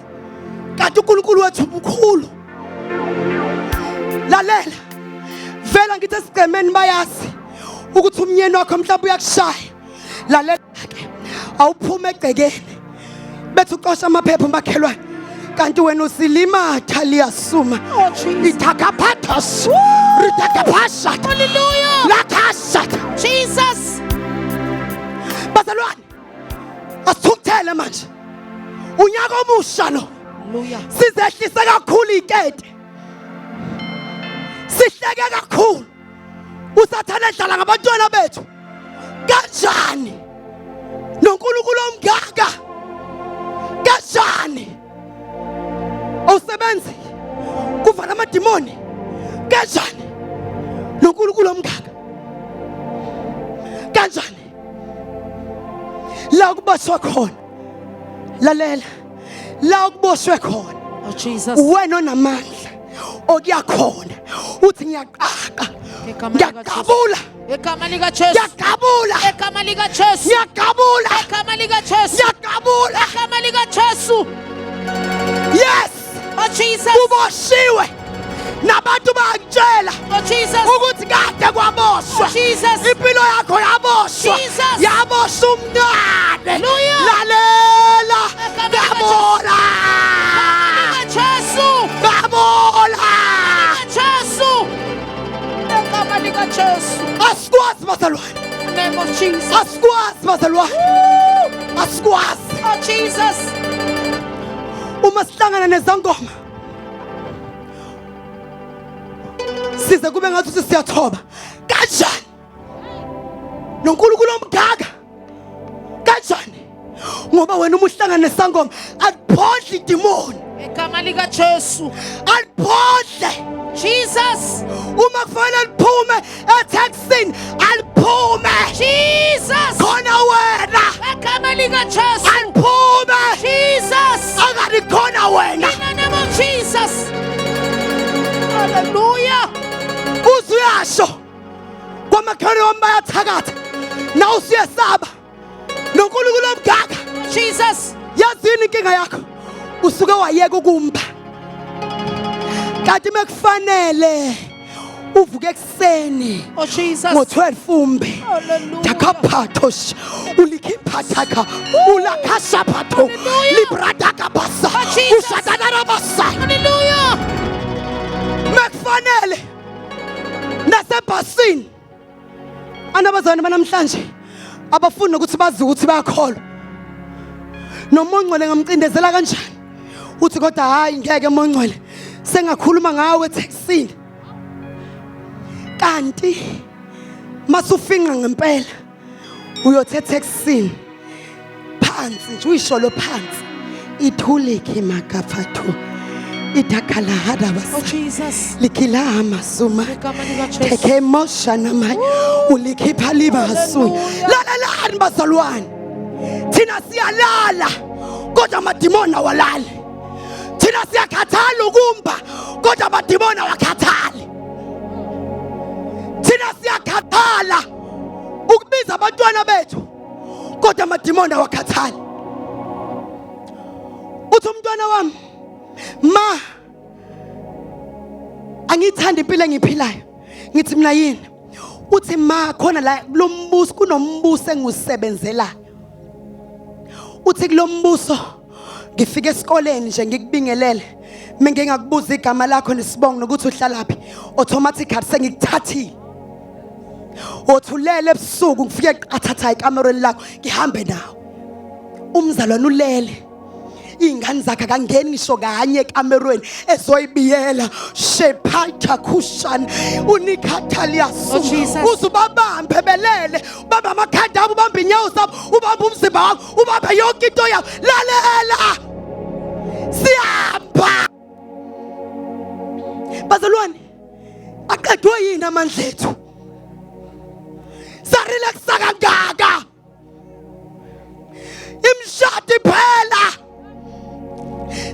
kanti uNkulunkulu wethu umkhulu. Lalela, vela ngithi esigcemeni bayazi ukuthi umnyeni wakho mhlawumbe uyakushaya. Lalela ke, awuphume egcekeni bethi uqosha amaphepha umakhelwane, kanti wena usilimatha liyasuma. Oh Jesus. Ithakaphathas ritakaphashat Hallelujah. lathashat. Jesus. Bazalwane, asithukuthele manje, unyaka omusha lo. Hallelujah. Sizehlise kakhulu ikete, sihleke kakhulu. Usathane edlala ngabantwana bethu kanjani noNkulunkulu omngaka kanjani, awusebenzi kuvala amadimoni kanjani noNkulunkulu omngaka kanjani. La kuboshwe khona, lalela, la kuboshwe khona Oh Jesus. wena onamandla okuyakhona uthi ngiyaqaqa, ngiyaqabula, Igama likaJesu. ngiyaqabula, Igama likaJesu. ngiyaqabula, Igama likaJesu. ngiyaqabula. Igama likaJesu. Yes, Oh Jesus. kuboshiwe nabantu bayakutshela Oh Jesus. ukuthi kade kwaboshwa Oh Jesus. impilo yakho yaboshwa, Jesus. yaboshwa umncane. Hallelujah. Lalela, Igama ngiyabona, Jesu. ngiyabona. Jesu. Igama likaJesu. Asikwazi bazalwane, In the name of Jesus. asikwazi bazalwane, asikwazi. Oh Jesus. uma sihlangana nezangoma size kube ngathi siyathoba kanjani noNkulunkulu omgaga kanjani ngoba wena uma uhlangana nesangoma aliphodle idimoni Igama lika Jesu. aliphodle Jesus. uma kufanele liphume etaxini aliphume Jesus. khona wena Igama lika Jesu. aliphume Jesus. akani khona wena In the name of Jesus. Hallelujah. uzuyasho kwamakhere wami bayathakatha na usuyesaba noNkulunkulu omgaga Jesus. yazini inkinga yakho usuke wayeka ukumba kanti mekufanele uvuke ekseni Oh Jesus. ngo12 umbe Hallelujah. takaphathos ulikiphathaka ulakashaphatho libradaka basa Jesus. ushadana basa Hallelujah. mekufanele nasebhasini anabazana banamhlanje abafuni ukuthi bazi ukuthi bayakholwa noma ongcwele ngamcindezela kanjani uthi kodwa hayi ngeke mongcwele sengakhuluma ngawe etaxini kanti masufinqa ngempela uyothetha etaxini phansi nje uyisholo phansi ithuleke makaphathu itakala hada Oh basa Jesus. likila amasuma Igama lika Jesu. teke moshana mai ulikhipha libasu Hallelujah. lalalani bazalwane thina siyalala kodwa amadimoni awalali thina siyakhathala ukumba kodwa amadimoni awakhathali thina siyakhathala ukubiza abantwana bethu kodwa amadimoni awakhathali uthi umntwana wami ma angithanda impilo engiphilayo ngithi mina yini uthi ma khona la kulombuso kunombuso engusebenzela uthi kulombuso ngifike esikoleni nje ngikubingelele menge ngakubuza igama lakho nesibongo nokuthi uhlalaphi automatically sengikuthathile othulele ebusuku ngifike qathatha ikamerweni lakho ngihambe nawo umzalwane ulele ingane zakhe akangeni ngisho kanye ekamerweni ezoyibiyela shephatha kushana unikhathaliyasu Oh, Jesus. uzubabambe belele ubamba amakhanda abo ubamba inyawo zabo ubamba umzimba wakho ubamba yonke into yakho lalela siyamba bazalwane aqedwe yini amandla ethu sarelaxa kangaka imshado iphela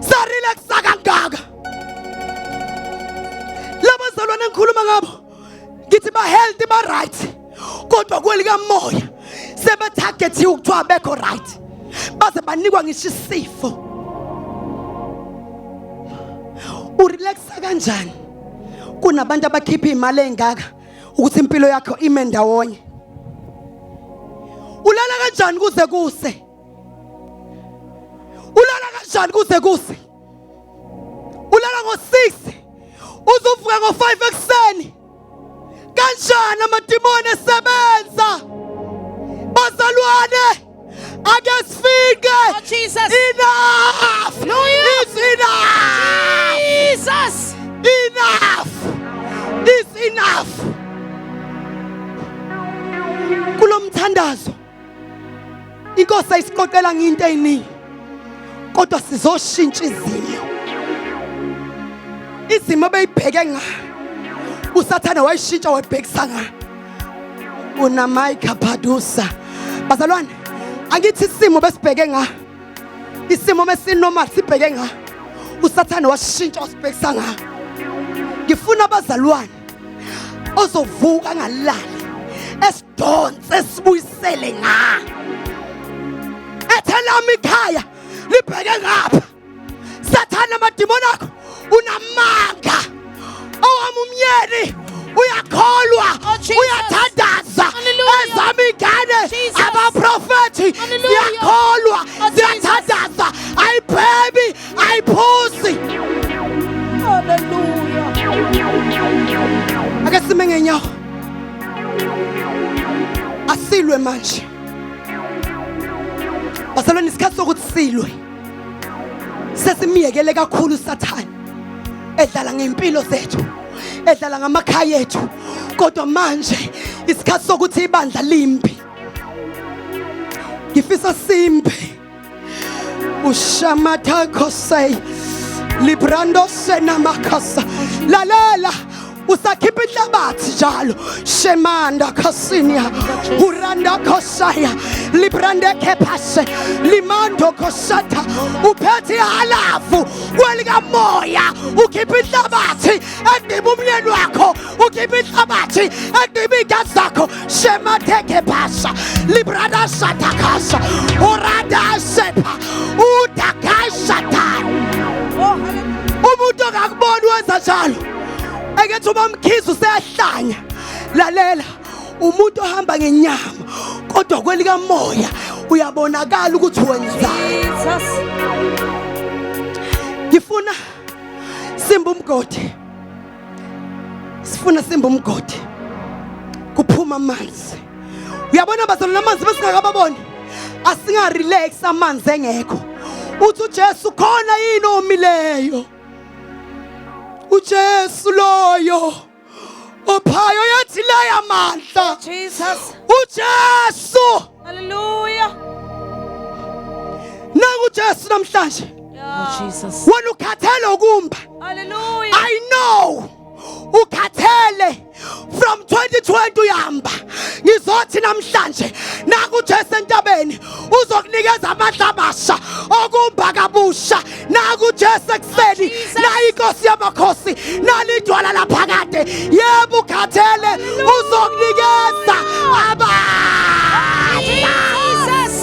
sarelaxa kangaka labazalwane engikhuluma ngabo ngithi ba healthy ba right kodwa kwelika moya sebe target ukuthiwa bekho right baze banikwa ngisho isifo urelaxa kanjani kunabantu abakhipha imali engaka ukuthi impilo yakho ime ndawonye ulala kanjani kuze kuse ulala kanjani kuze kuse ulala ngo6 uzovuka ngo5 ekseni kanjani amadimoni esebenza bazalwane ake sifike Oh Jesus. enough is enough Jesus. enough is enough kulomthandazo inkosi ayisiqoqela nginto eyiningi kodwa sizoshintsha izimo beyibheke nga usathana wayishintsha wayibhekisa nga unamaika padusa bazalwane angithi isimo besibheke nga isimo mesinormal sibheke nga usathana washintsha wasibhekisa nga ngifuna abazalwane ozovuka ngalali esidonse sibuyisele nga ethelami ikhaya libheke ngapha sathana amadimoni akho unamanga owami umyeni uyakholwa Oh, Jesus. uyathandaza Hallelujah. ezami ingane Jesus. abaprofethi Hallelujah. ziyakholwa Oh, Jesus. ziyathandaza ayibhebi ayiphusi Hallelujah. ake sime ngenyawo asilwe manje bazalwane isikhathi sokuthi sesimiyekele kakhulu uSathane edlala ngempilo zethu, edlala ngamakhaya ethu. Kodwa manje isikhathi sokuthi ibandla limpi, ngifisa simbe ushamata kosei librando senamakasa. Lalela usakhipha inhlabathi njalo shemanda khasinia uranda kosaya librande kepase limando kosata uphethe halafu kwelika moya ukhipha inhlabathi ediba umyeni wakho, ukhipha inhlabathi ediba igazi zakho shemate kepasa libranda satakasa uranda sepa udakasatan. Umuntu akakubona wenza njalo ekethi uma mkhiza useyahlanya. Lalela, umuntu ohamba ngenyama kodwa kwelika moya uyabonakala ukuthi wenzani. Ngifuna simba umgodi, sifuna simba umgodi kuphuma amanzi. Uyabona bazalwane, amanzi besingakababoni asinga relax amanzi engekho. Uthi uJesu khona yini omileyo? uJesu loyo ophayo yathi la yamandla. Jesus. uJesu, Hallelujah. nangu uJesu namhlanje. Oh, Jesus. Wena ukhathele ukumba. Hallelujah. I know ukhathele from 2020 uyamba. Ngizothi namhlanje nangu uJesu entabeni uzokunikeza amandla amasha okumba kabusha. Nangu uJesu ekseni na inkosi yamakhosi nalidwala laphakade. Yebo ukhathele uzokunikeza amandla. Jesus.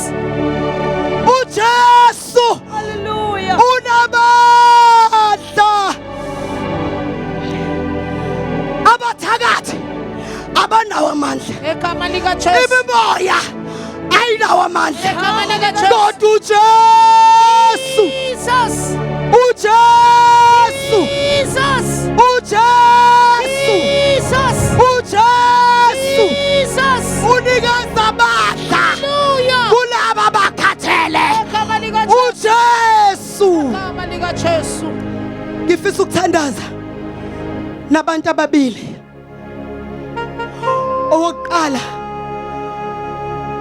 uJesu Hallelujah. unamandla. Abathakathi abanawo amandla, Egama lika Jesu. imimoya ayinawo amandla, Egama lika Jesu. kodwa uJesu, Jesus. uJesu, Jesus. uJesu, Jesus. uJesu Jesus. unikeza amandla Hallelujah. kulabo abakhathele. Egama lika Jesu. uJesu. Egama lika Jesu. Ngifisa ukuthandaza nabantu ababili. Owokuqala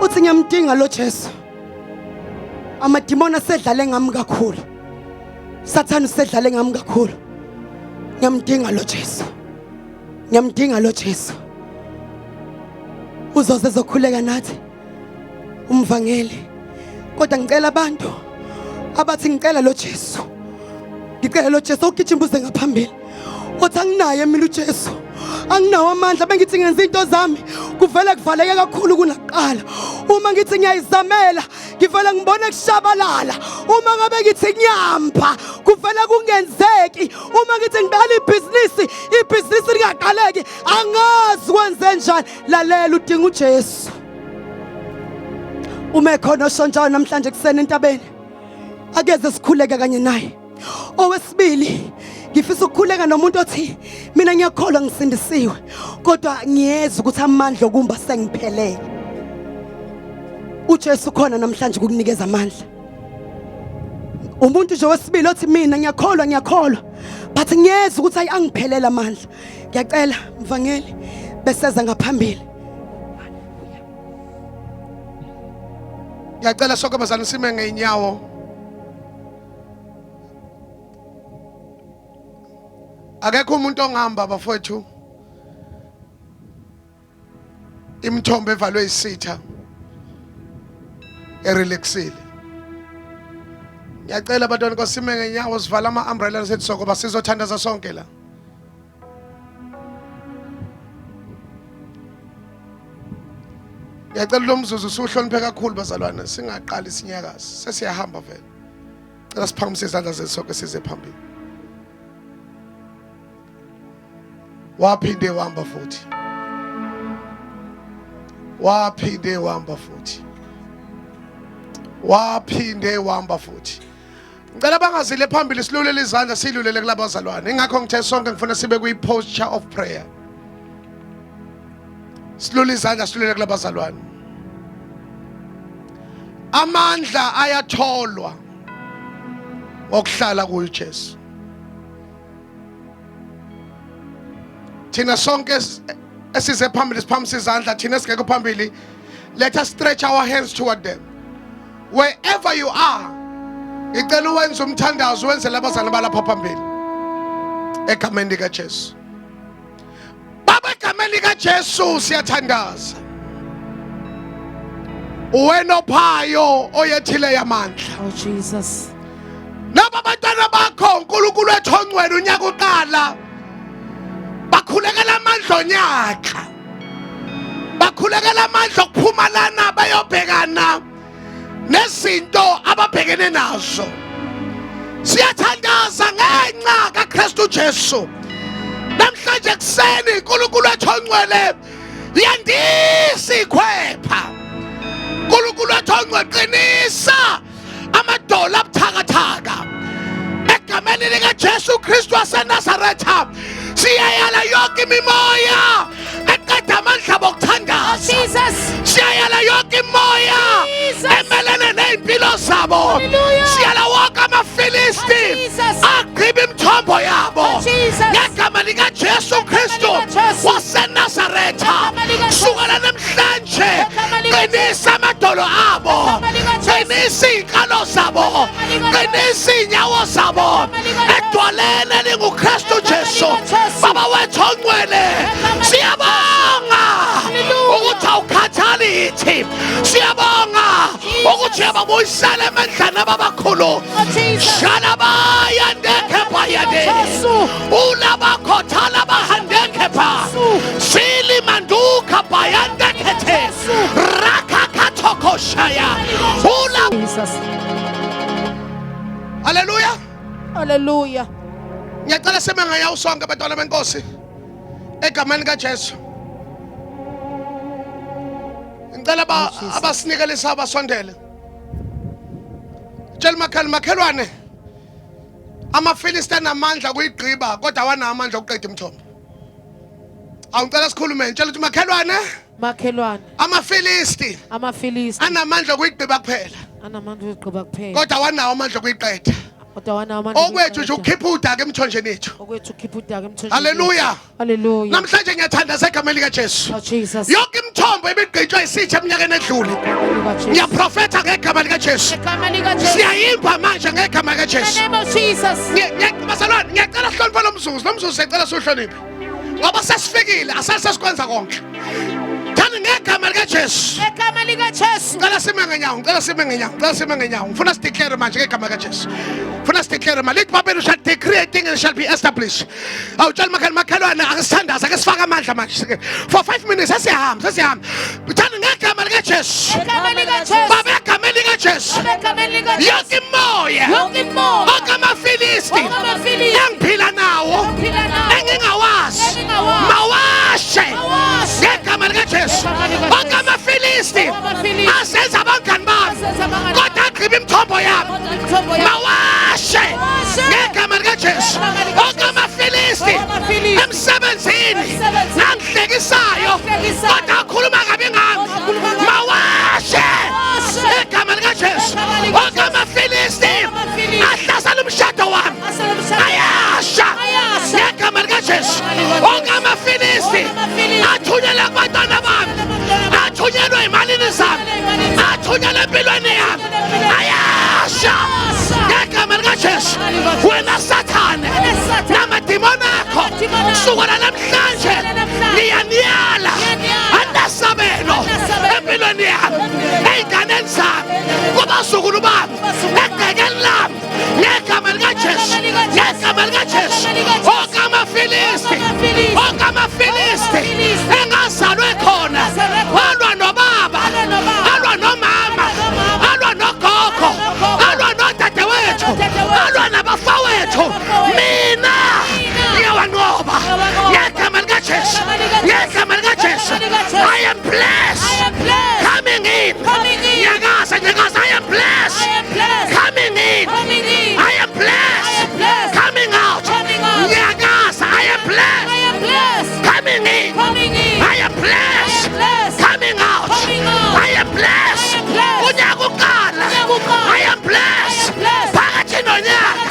uthi ngiyamdinga lo Jesu. Amadimoni asedlale ngami kakhulu, Sathane usedlale ngami kakhulu. Ngiyamdinga lo Jesu, ngiyamdinga lo Jesu. Uzoze ezokhuleka nathi umvangeli. Kodwa ngicela abantu abathi ngicela lo Jesu, ngicela lo Jesu ugijima uze ngaphambili. Uthi anginaye mina uJesu, anginawo amandla. Bengithi ngenza into zami kuvele kuvaleke kakhulu kunaqala. Uma ngithi ngiyayizamela ngivele ngibone kushabalala. Uma ngabe ngithi ngiyamba kuvele kungenzeki. Uma ngithi ngibala ibhizinisi lingaqaleki angazi kwenze njani. Lalela, udinga uJesu. Uma ekhona oshontshayo namhlanje kuseni entabeni, akeze sikhuleke kanye naye. Owesibili, ngifisa ukukhuleka nomuntu othi mina ngiyakholwa ngisindisiwe kodwa ngiyeza ukuthi amandla okumba sengiphelele. uJesu khona namhlanje ukukunikeza amandla. Umuntu nje wesibili othi mina ngiyakholwa but ngiyeza ukuthi ayi angiphelele amandla. Ngiyacela mvangeli beseza ngaphambili. Ngiyacela sonke bazalwane sime ngeinyawo. Akekho umuntu ongihamba bafowethu imithombo evalwe isitha erelaxile. Ngiyacela abantwana kosime ngenyawo sivala ama-umbrella sethu sokuba sizothandaza sonke la. Ngiyacela lo mzuzu usuhloniphe kakhulu bazalwane, singaqali sinyakazi, sesiyahamba vele. Cela siphakamise izandla zethu sonke size phambili. Waphinde wahamba futhi. Waphinde wahamba futhi. Waphinde wahamba futhi. Ngicela bangazile phambili silulele izandla silulele kulabo bazalwane. Ingakho ngithe sonke ngifuna sibe kuyi-posture of prayer. Silule izandla silulele kulabo bazalwane. Amandla ayatholwa wokuhlala kuyo uJesu. Thina sonke esize phambili siphakamisa izandla thina singekho phambili, let us stretch our hands toward them. Wherever you are, icela uwenze umthandazo wenze labazana balapha phambili egameni likaJesu. Baba, egameni likaJesu siyathandaza. Wena ophayo oyethile yamandla. Oh Jesus. Naba abantwana bakho uNkulunkulu wethu ongcwele unyaka uqala bakhulekela amandla onyaka, bakhulekela amandla okuphuma lana bayobhekana nezinto ababhekene nazo. Siyathandaza ngenxa kaKristu Jesu. Namhlanje kuseni uNkulunkulu wethu ongcwele yandisa ikhwepha. uNkulunkulu wethu ongcwele qinisa amadola abuthakathaka egameni likaJesu Kristu waseNazaretha. Siyayala yonke imimoya eqeda amandla bokuthandaza. Jesus. Siyayala yonke imoya emelene neimpilo zabo. Siyala wonke amaFilisti agqiba imithombo yabo ngegama likaJesu Kristu waseNazaretha. Sukela namhlanje qinisa amadolo abo, qinisa iy'nkalo zabo, qinisa iy'nyawo zabo edwaleni linguKristu Jesu. Baba wethu ongcwele siyabonga ukuthi awukhathali ithi, siyabonga ukuthi uyababuyisela emandleni ababakhulu. Shalabayandeke bayade ulabakhothala bahandeke ba sili manduka bayandekete rakakathokoshaya ula. Jesus. Hallelujah. Hallelujah. Ngiyacela sime ngayawo sonke abantwana benkosi egameni kaJesu. Ngicela abasinikelisa abasondele. Tshela makhelwane amaFilisti anamandla kuyigqiba kodwa awanawo amandla okuqeda imithombo. Awucela sikhulume ngitshela ukuthi makhelwane amaFilisti anamandla kuyigqiba kuphela kodwa awanawo amandla okuyiqeda. Okwethu nje ukhipha udaka emthonjeni ethu. Hallelujah. Hallelujah. Namhlanje ngiyathandaza egameni likaJesu. Oh Jesus. Yonke imithombo ebigqitshwa isitsha eminyakeni edlule. Ngiyaprofetha ngegama likaJesu. Siyayimba manje ngegama likaJesu. In the name of Jesus. Bazalwane ngiyacela sihloniphe lo mzuzu siyacela sihloniphe. Ngoba sesifikile asasikwenza konke. Thani ngegama likaJesu. Egama likaJesu. Ngicela sime ngenyawo. Ngifuna sideclare manje ngegama likaJesu. Ngifuna sideclare manje lithi Bible shall decree a thing and it shall be established. Awutshela makhelwane akasithandaza ake sifaka amandla manje. For 5 minutes sesihamba. Thani ngegama likaJesu. Egama likaJesu. Baba egama likaJesu. Egama likaJesu. Yonke imoya. Bonke amaFilisti. Engiphila nawo. Engingawazi. Mawashe. Ngegama likaJesu. Bonke amaFilisti asenza abangani bami kodwa agqiba imithombo yabo. Mawashe ngegama likaJesu. Bonke amaFilisti emsebenzini angihlekisayo kodwa akhuluma kabi ngami. Mawashe ngegama likaJesu. Bonke amaFilisti ahlasela umshado wami. Ayasha ngegama likaJesu. Bonke amaFilisti athunyelwa kubantwana bami, athunyelwa emalini zami, athunyelwa empilweni yami. Ayasha ngegama likaJesu. Wena Sathane namadimoni akho sukela namhlanje niyaniyala anasabelo empilweni yami, ey'nganeni zami, kubazukulu bami, egcekeni lami ngegama likaJesu. Ngegama likaJesu. Bonke amaFilisti engazalwe khona alwa nobaba, alwa nomama, alwa nogogo, alwa nodadewethu, alwa nabafowethu, mina ngiyawanqoba ngegama likaJesu. Ngegama likaJesu. I am blessed coming in. Nyakaza, I am blessed coming in. I am blessed coming out. Nyakaza, I am blessed coming in. I am blessed coming out. I am blessed unyaka uqala. I am blessed phakathi nonyaka.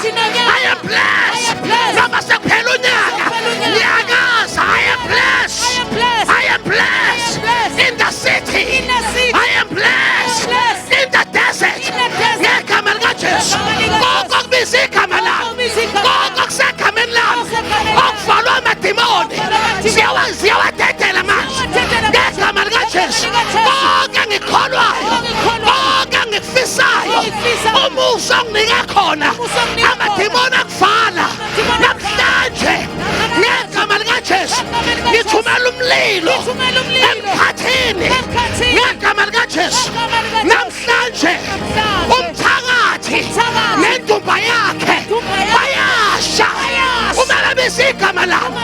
usonginike khona amadimoni akuvala namhlanje ngegama likaJesu ngithumela umlilo emkhathini ngegama likaJesu namhlanje umthakathi nendumba yakhe bayasha uma bebiza igama lami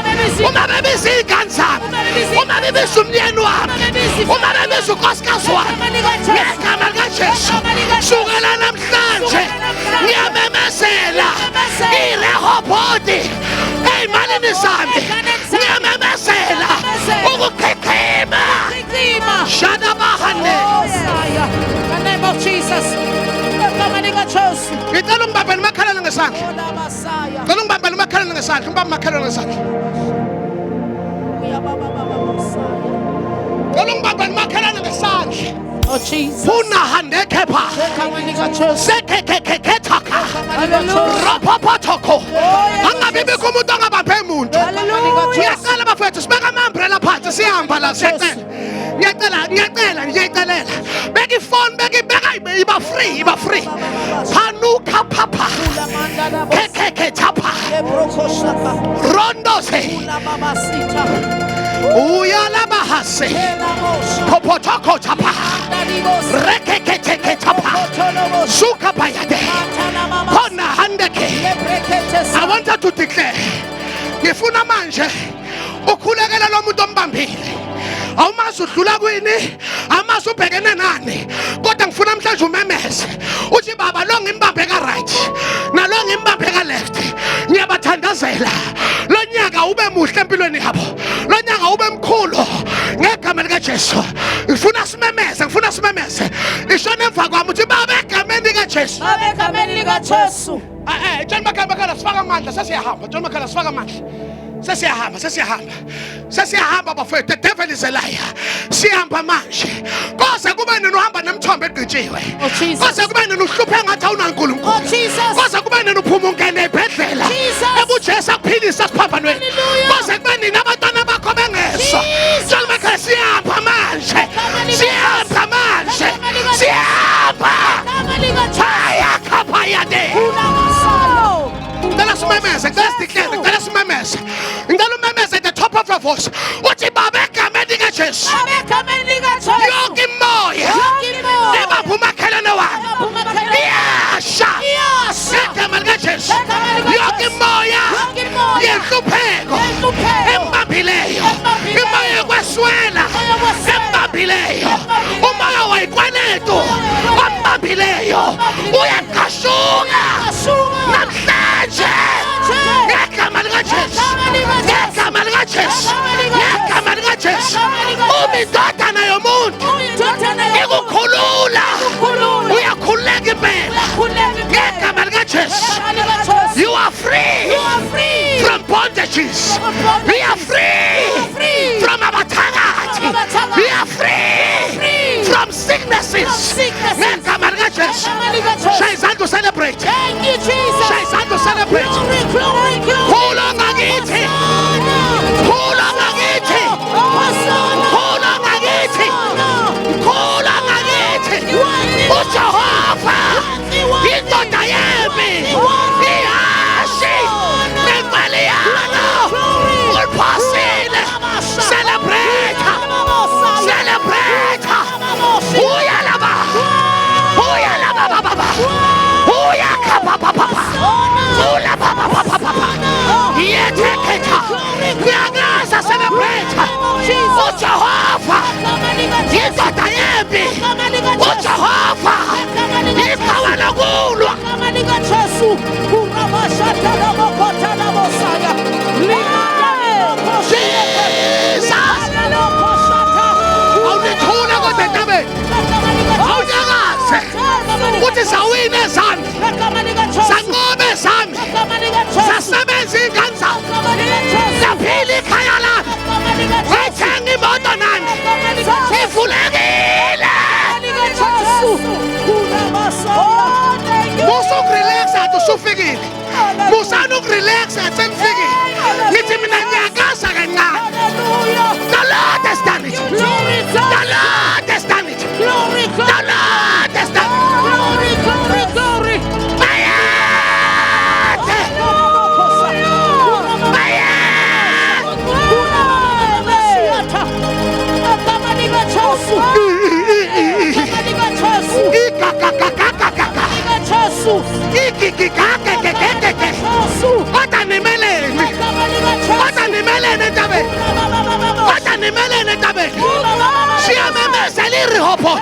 uma bebiza iy'ngane zami uma bebiza umyeni wami uma bebiza unkosikazi wami ngegama likaJesu sukela namhlanje ngiyamemezela iRehoboti ey'malini zami ngiyamemezela ukuqhiqhima shadabahane. The name of Jesus. Egama likaJesu. Ngicela ungibambele umakhalane ngesandla. Ola Masaya. Ngicela ungibambele umakhalane ngesandla. Ngibambe umakhalane ngesandla. Uya baba Masaya. Ngicela ungibambele umakhalane ngesandla. Oh Jesus. Funa hande kepha. Egama likaJesu. Sekekekekethaka. Hallelujah. Ropopothoko. Angabibikho umuntu ongabambe umuntu. Hallelujah. Ngiyacela bafethu sibeka ama-umbrella phansi sihamba la siyacela. Ngiyacelela. Beka ifoni beka iba free. Panuka papa. Kekeke chapa. Rondoze. Uyala bahase. Popotoko chapa. Rekekeke chapa. Suka bayade. Kona handeke. I want her to declare. Ngifuna manje ukhulekela lo muntu ombambile. Awumazi udlula kwini, amazi ubhekene nani. Kodwa ngifuna namhlanje umemeze. Uthi baba lo ngimbambe ka right, nalo ngimbambe ka left. Ngiyabathandazela. Lo nyaka ube muhle empilweni yabo. Lo nyaka ube mkhulu. Ngegama likaJesu. Ngifuna simemeze. Ishona emva kwami uthi baba egameni likaJesu. Baba egameni likaJesu. John Makhala sifaka amandla sesiyahamba. John Makhala sifaka amandla. Sesiyahamba bafowethu. The devil is a liar. Siyahamba manje. Kose kube nina uhamba nemthombo egqitshiwe. Oh Jesus. Kose kube nina uhluphe ngathi awunaNkulunkulu. Oh Jesus. Kose kube nina uphuma ungena ebhedlela. Jesus. EbuJesu akuphilisa siphambanweni. Hallelujah. Kose kube nina abantwana bakho bengezwa. Jesus. John Makhala siyahamba manje. Siyahamba. Egama likaJesu. Fire kapayade. Ngicela simemeze, ngicela simemeze. Ngicela umemeze at the top of your voice. Uthi baba egameni likaJesu. Baba egameni likaJesu. Yonke imoya ebapha umakhelwane wami iyasha ngegama likaJesu. Yonke imoya yenhlupheko embambileyo, imoya yokweswela embambileyo, umoya wayikweletu embambileyo uyaqashuka namhlanje ngegama likaJesu. Uma indodana yomuntu ikukhulula uyakhululeka impela ngegama likaJesu. You are free from bondages. We are free from abathakathi. We are free from sicknesses. Ngegama likaJesu. Shaya izandla celebrate. Thank you, Jesus. Shaya izandla celebrate. Glory. Khula ngakithi. Khula ngakithi. uJehova indoda yemi ihashi nemali yalo uliphosile. Celebrate uyalaba baba uyakaba baba ulaba baba yeteketa ngiyakaza. Celebrate uJehova indoda yemi uJehova iqhawe lokulwa. Awunithula kodwa entabeni awunyakaze uthi sawina ezami sanqobe ezami sasebenza iy'ngane zami laphila ikhaya lami ngayithenga imoto nami ivulekile. Musukurelaxa athi usufikile, musana ukurelaxa athi sengifikile. Ngithi mina ngiyakaza kancane. The Lord has done it. The Lord has done it. The Lord has done it. Jesu. igigigagegegegege Jesu. kodwa nimeleni Igama lika Jesu. kodwa nimeleni entabeni kodwa nimeleni entabeni siyamemezela irihopho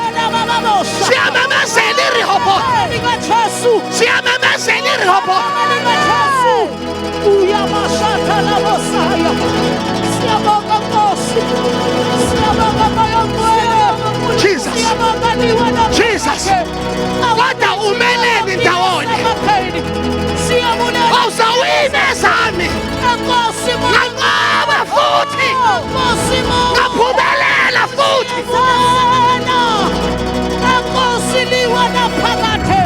siyamemezela irihopho Lika Jesu. siyamemezela irihopho Lika Jesu. Uyamashata la Mosiah. Siyabonga Nkosi. Siyabonga moyo ngcwele. Jesus. Siyabonga liwa la Jesus. Kodwa umeleni ndawonye Siyabulela awuzawina ezami Nkosi nganqaba futhi Nkosi ngaphumelela futhi Nkosi liwa naphakathe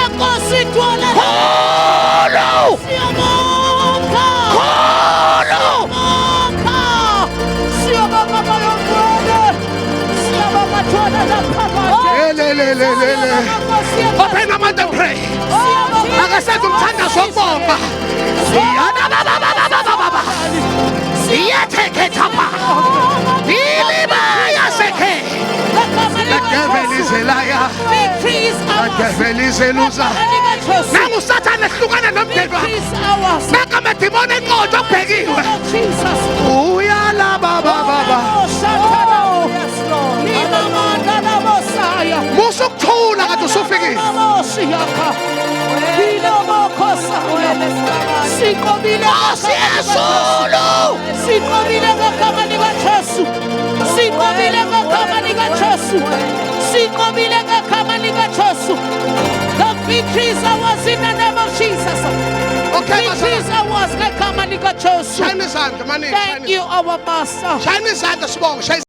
Nkosi dwala khulu Siyabonga khulu Siyabonga moyo ngcwele Siyabonga dwala naphakathe lelelelele open your mouth and pray akasenza umthandazo wokubonga siyadabababababa siyathekethapha ilibaya sekhe the devil is a liar the devil is a loser nangu usathane ehlukana nomndeni wakho nangu amadimoni enqotho okubhekiwe uyalababababa musa ukuthula kade usufikile Nkosi yezulu Sikomile ngegama lika Jesu. Sikomile ngegama lika Jesu. Sikomile ngegama lika Jesu. The victory is ours in the name of Jesus. Okay, Victory is ours ngegama lika Jesu. shayina izandla manini Thank you, our Master. shayina izandla sibonge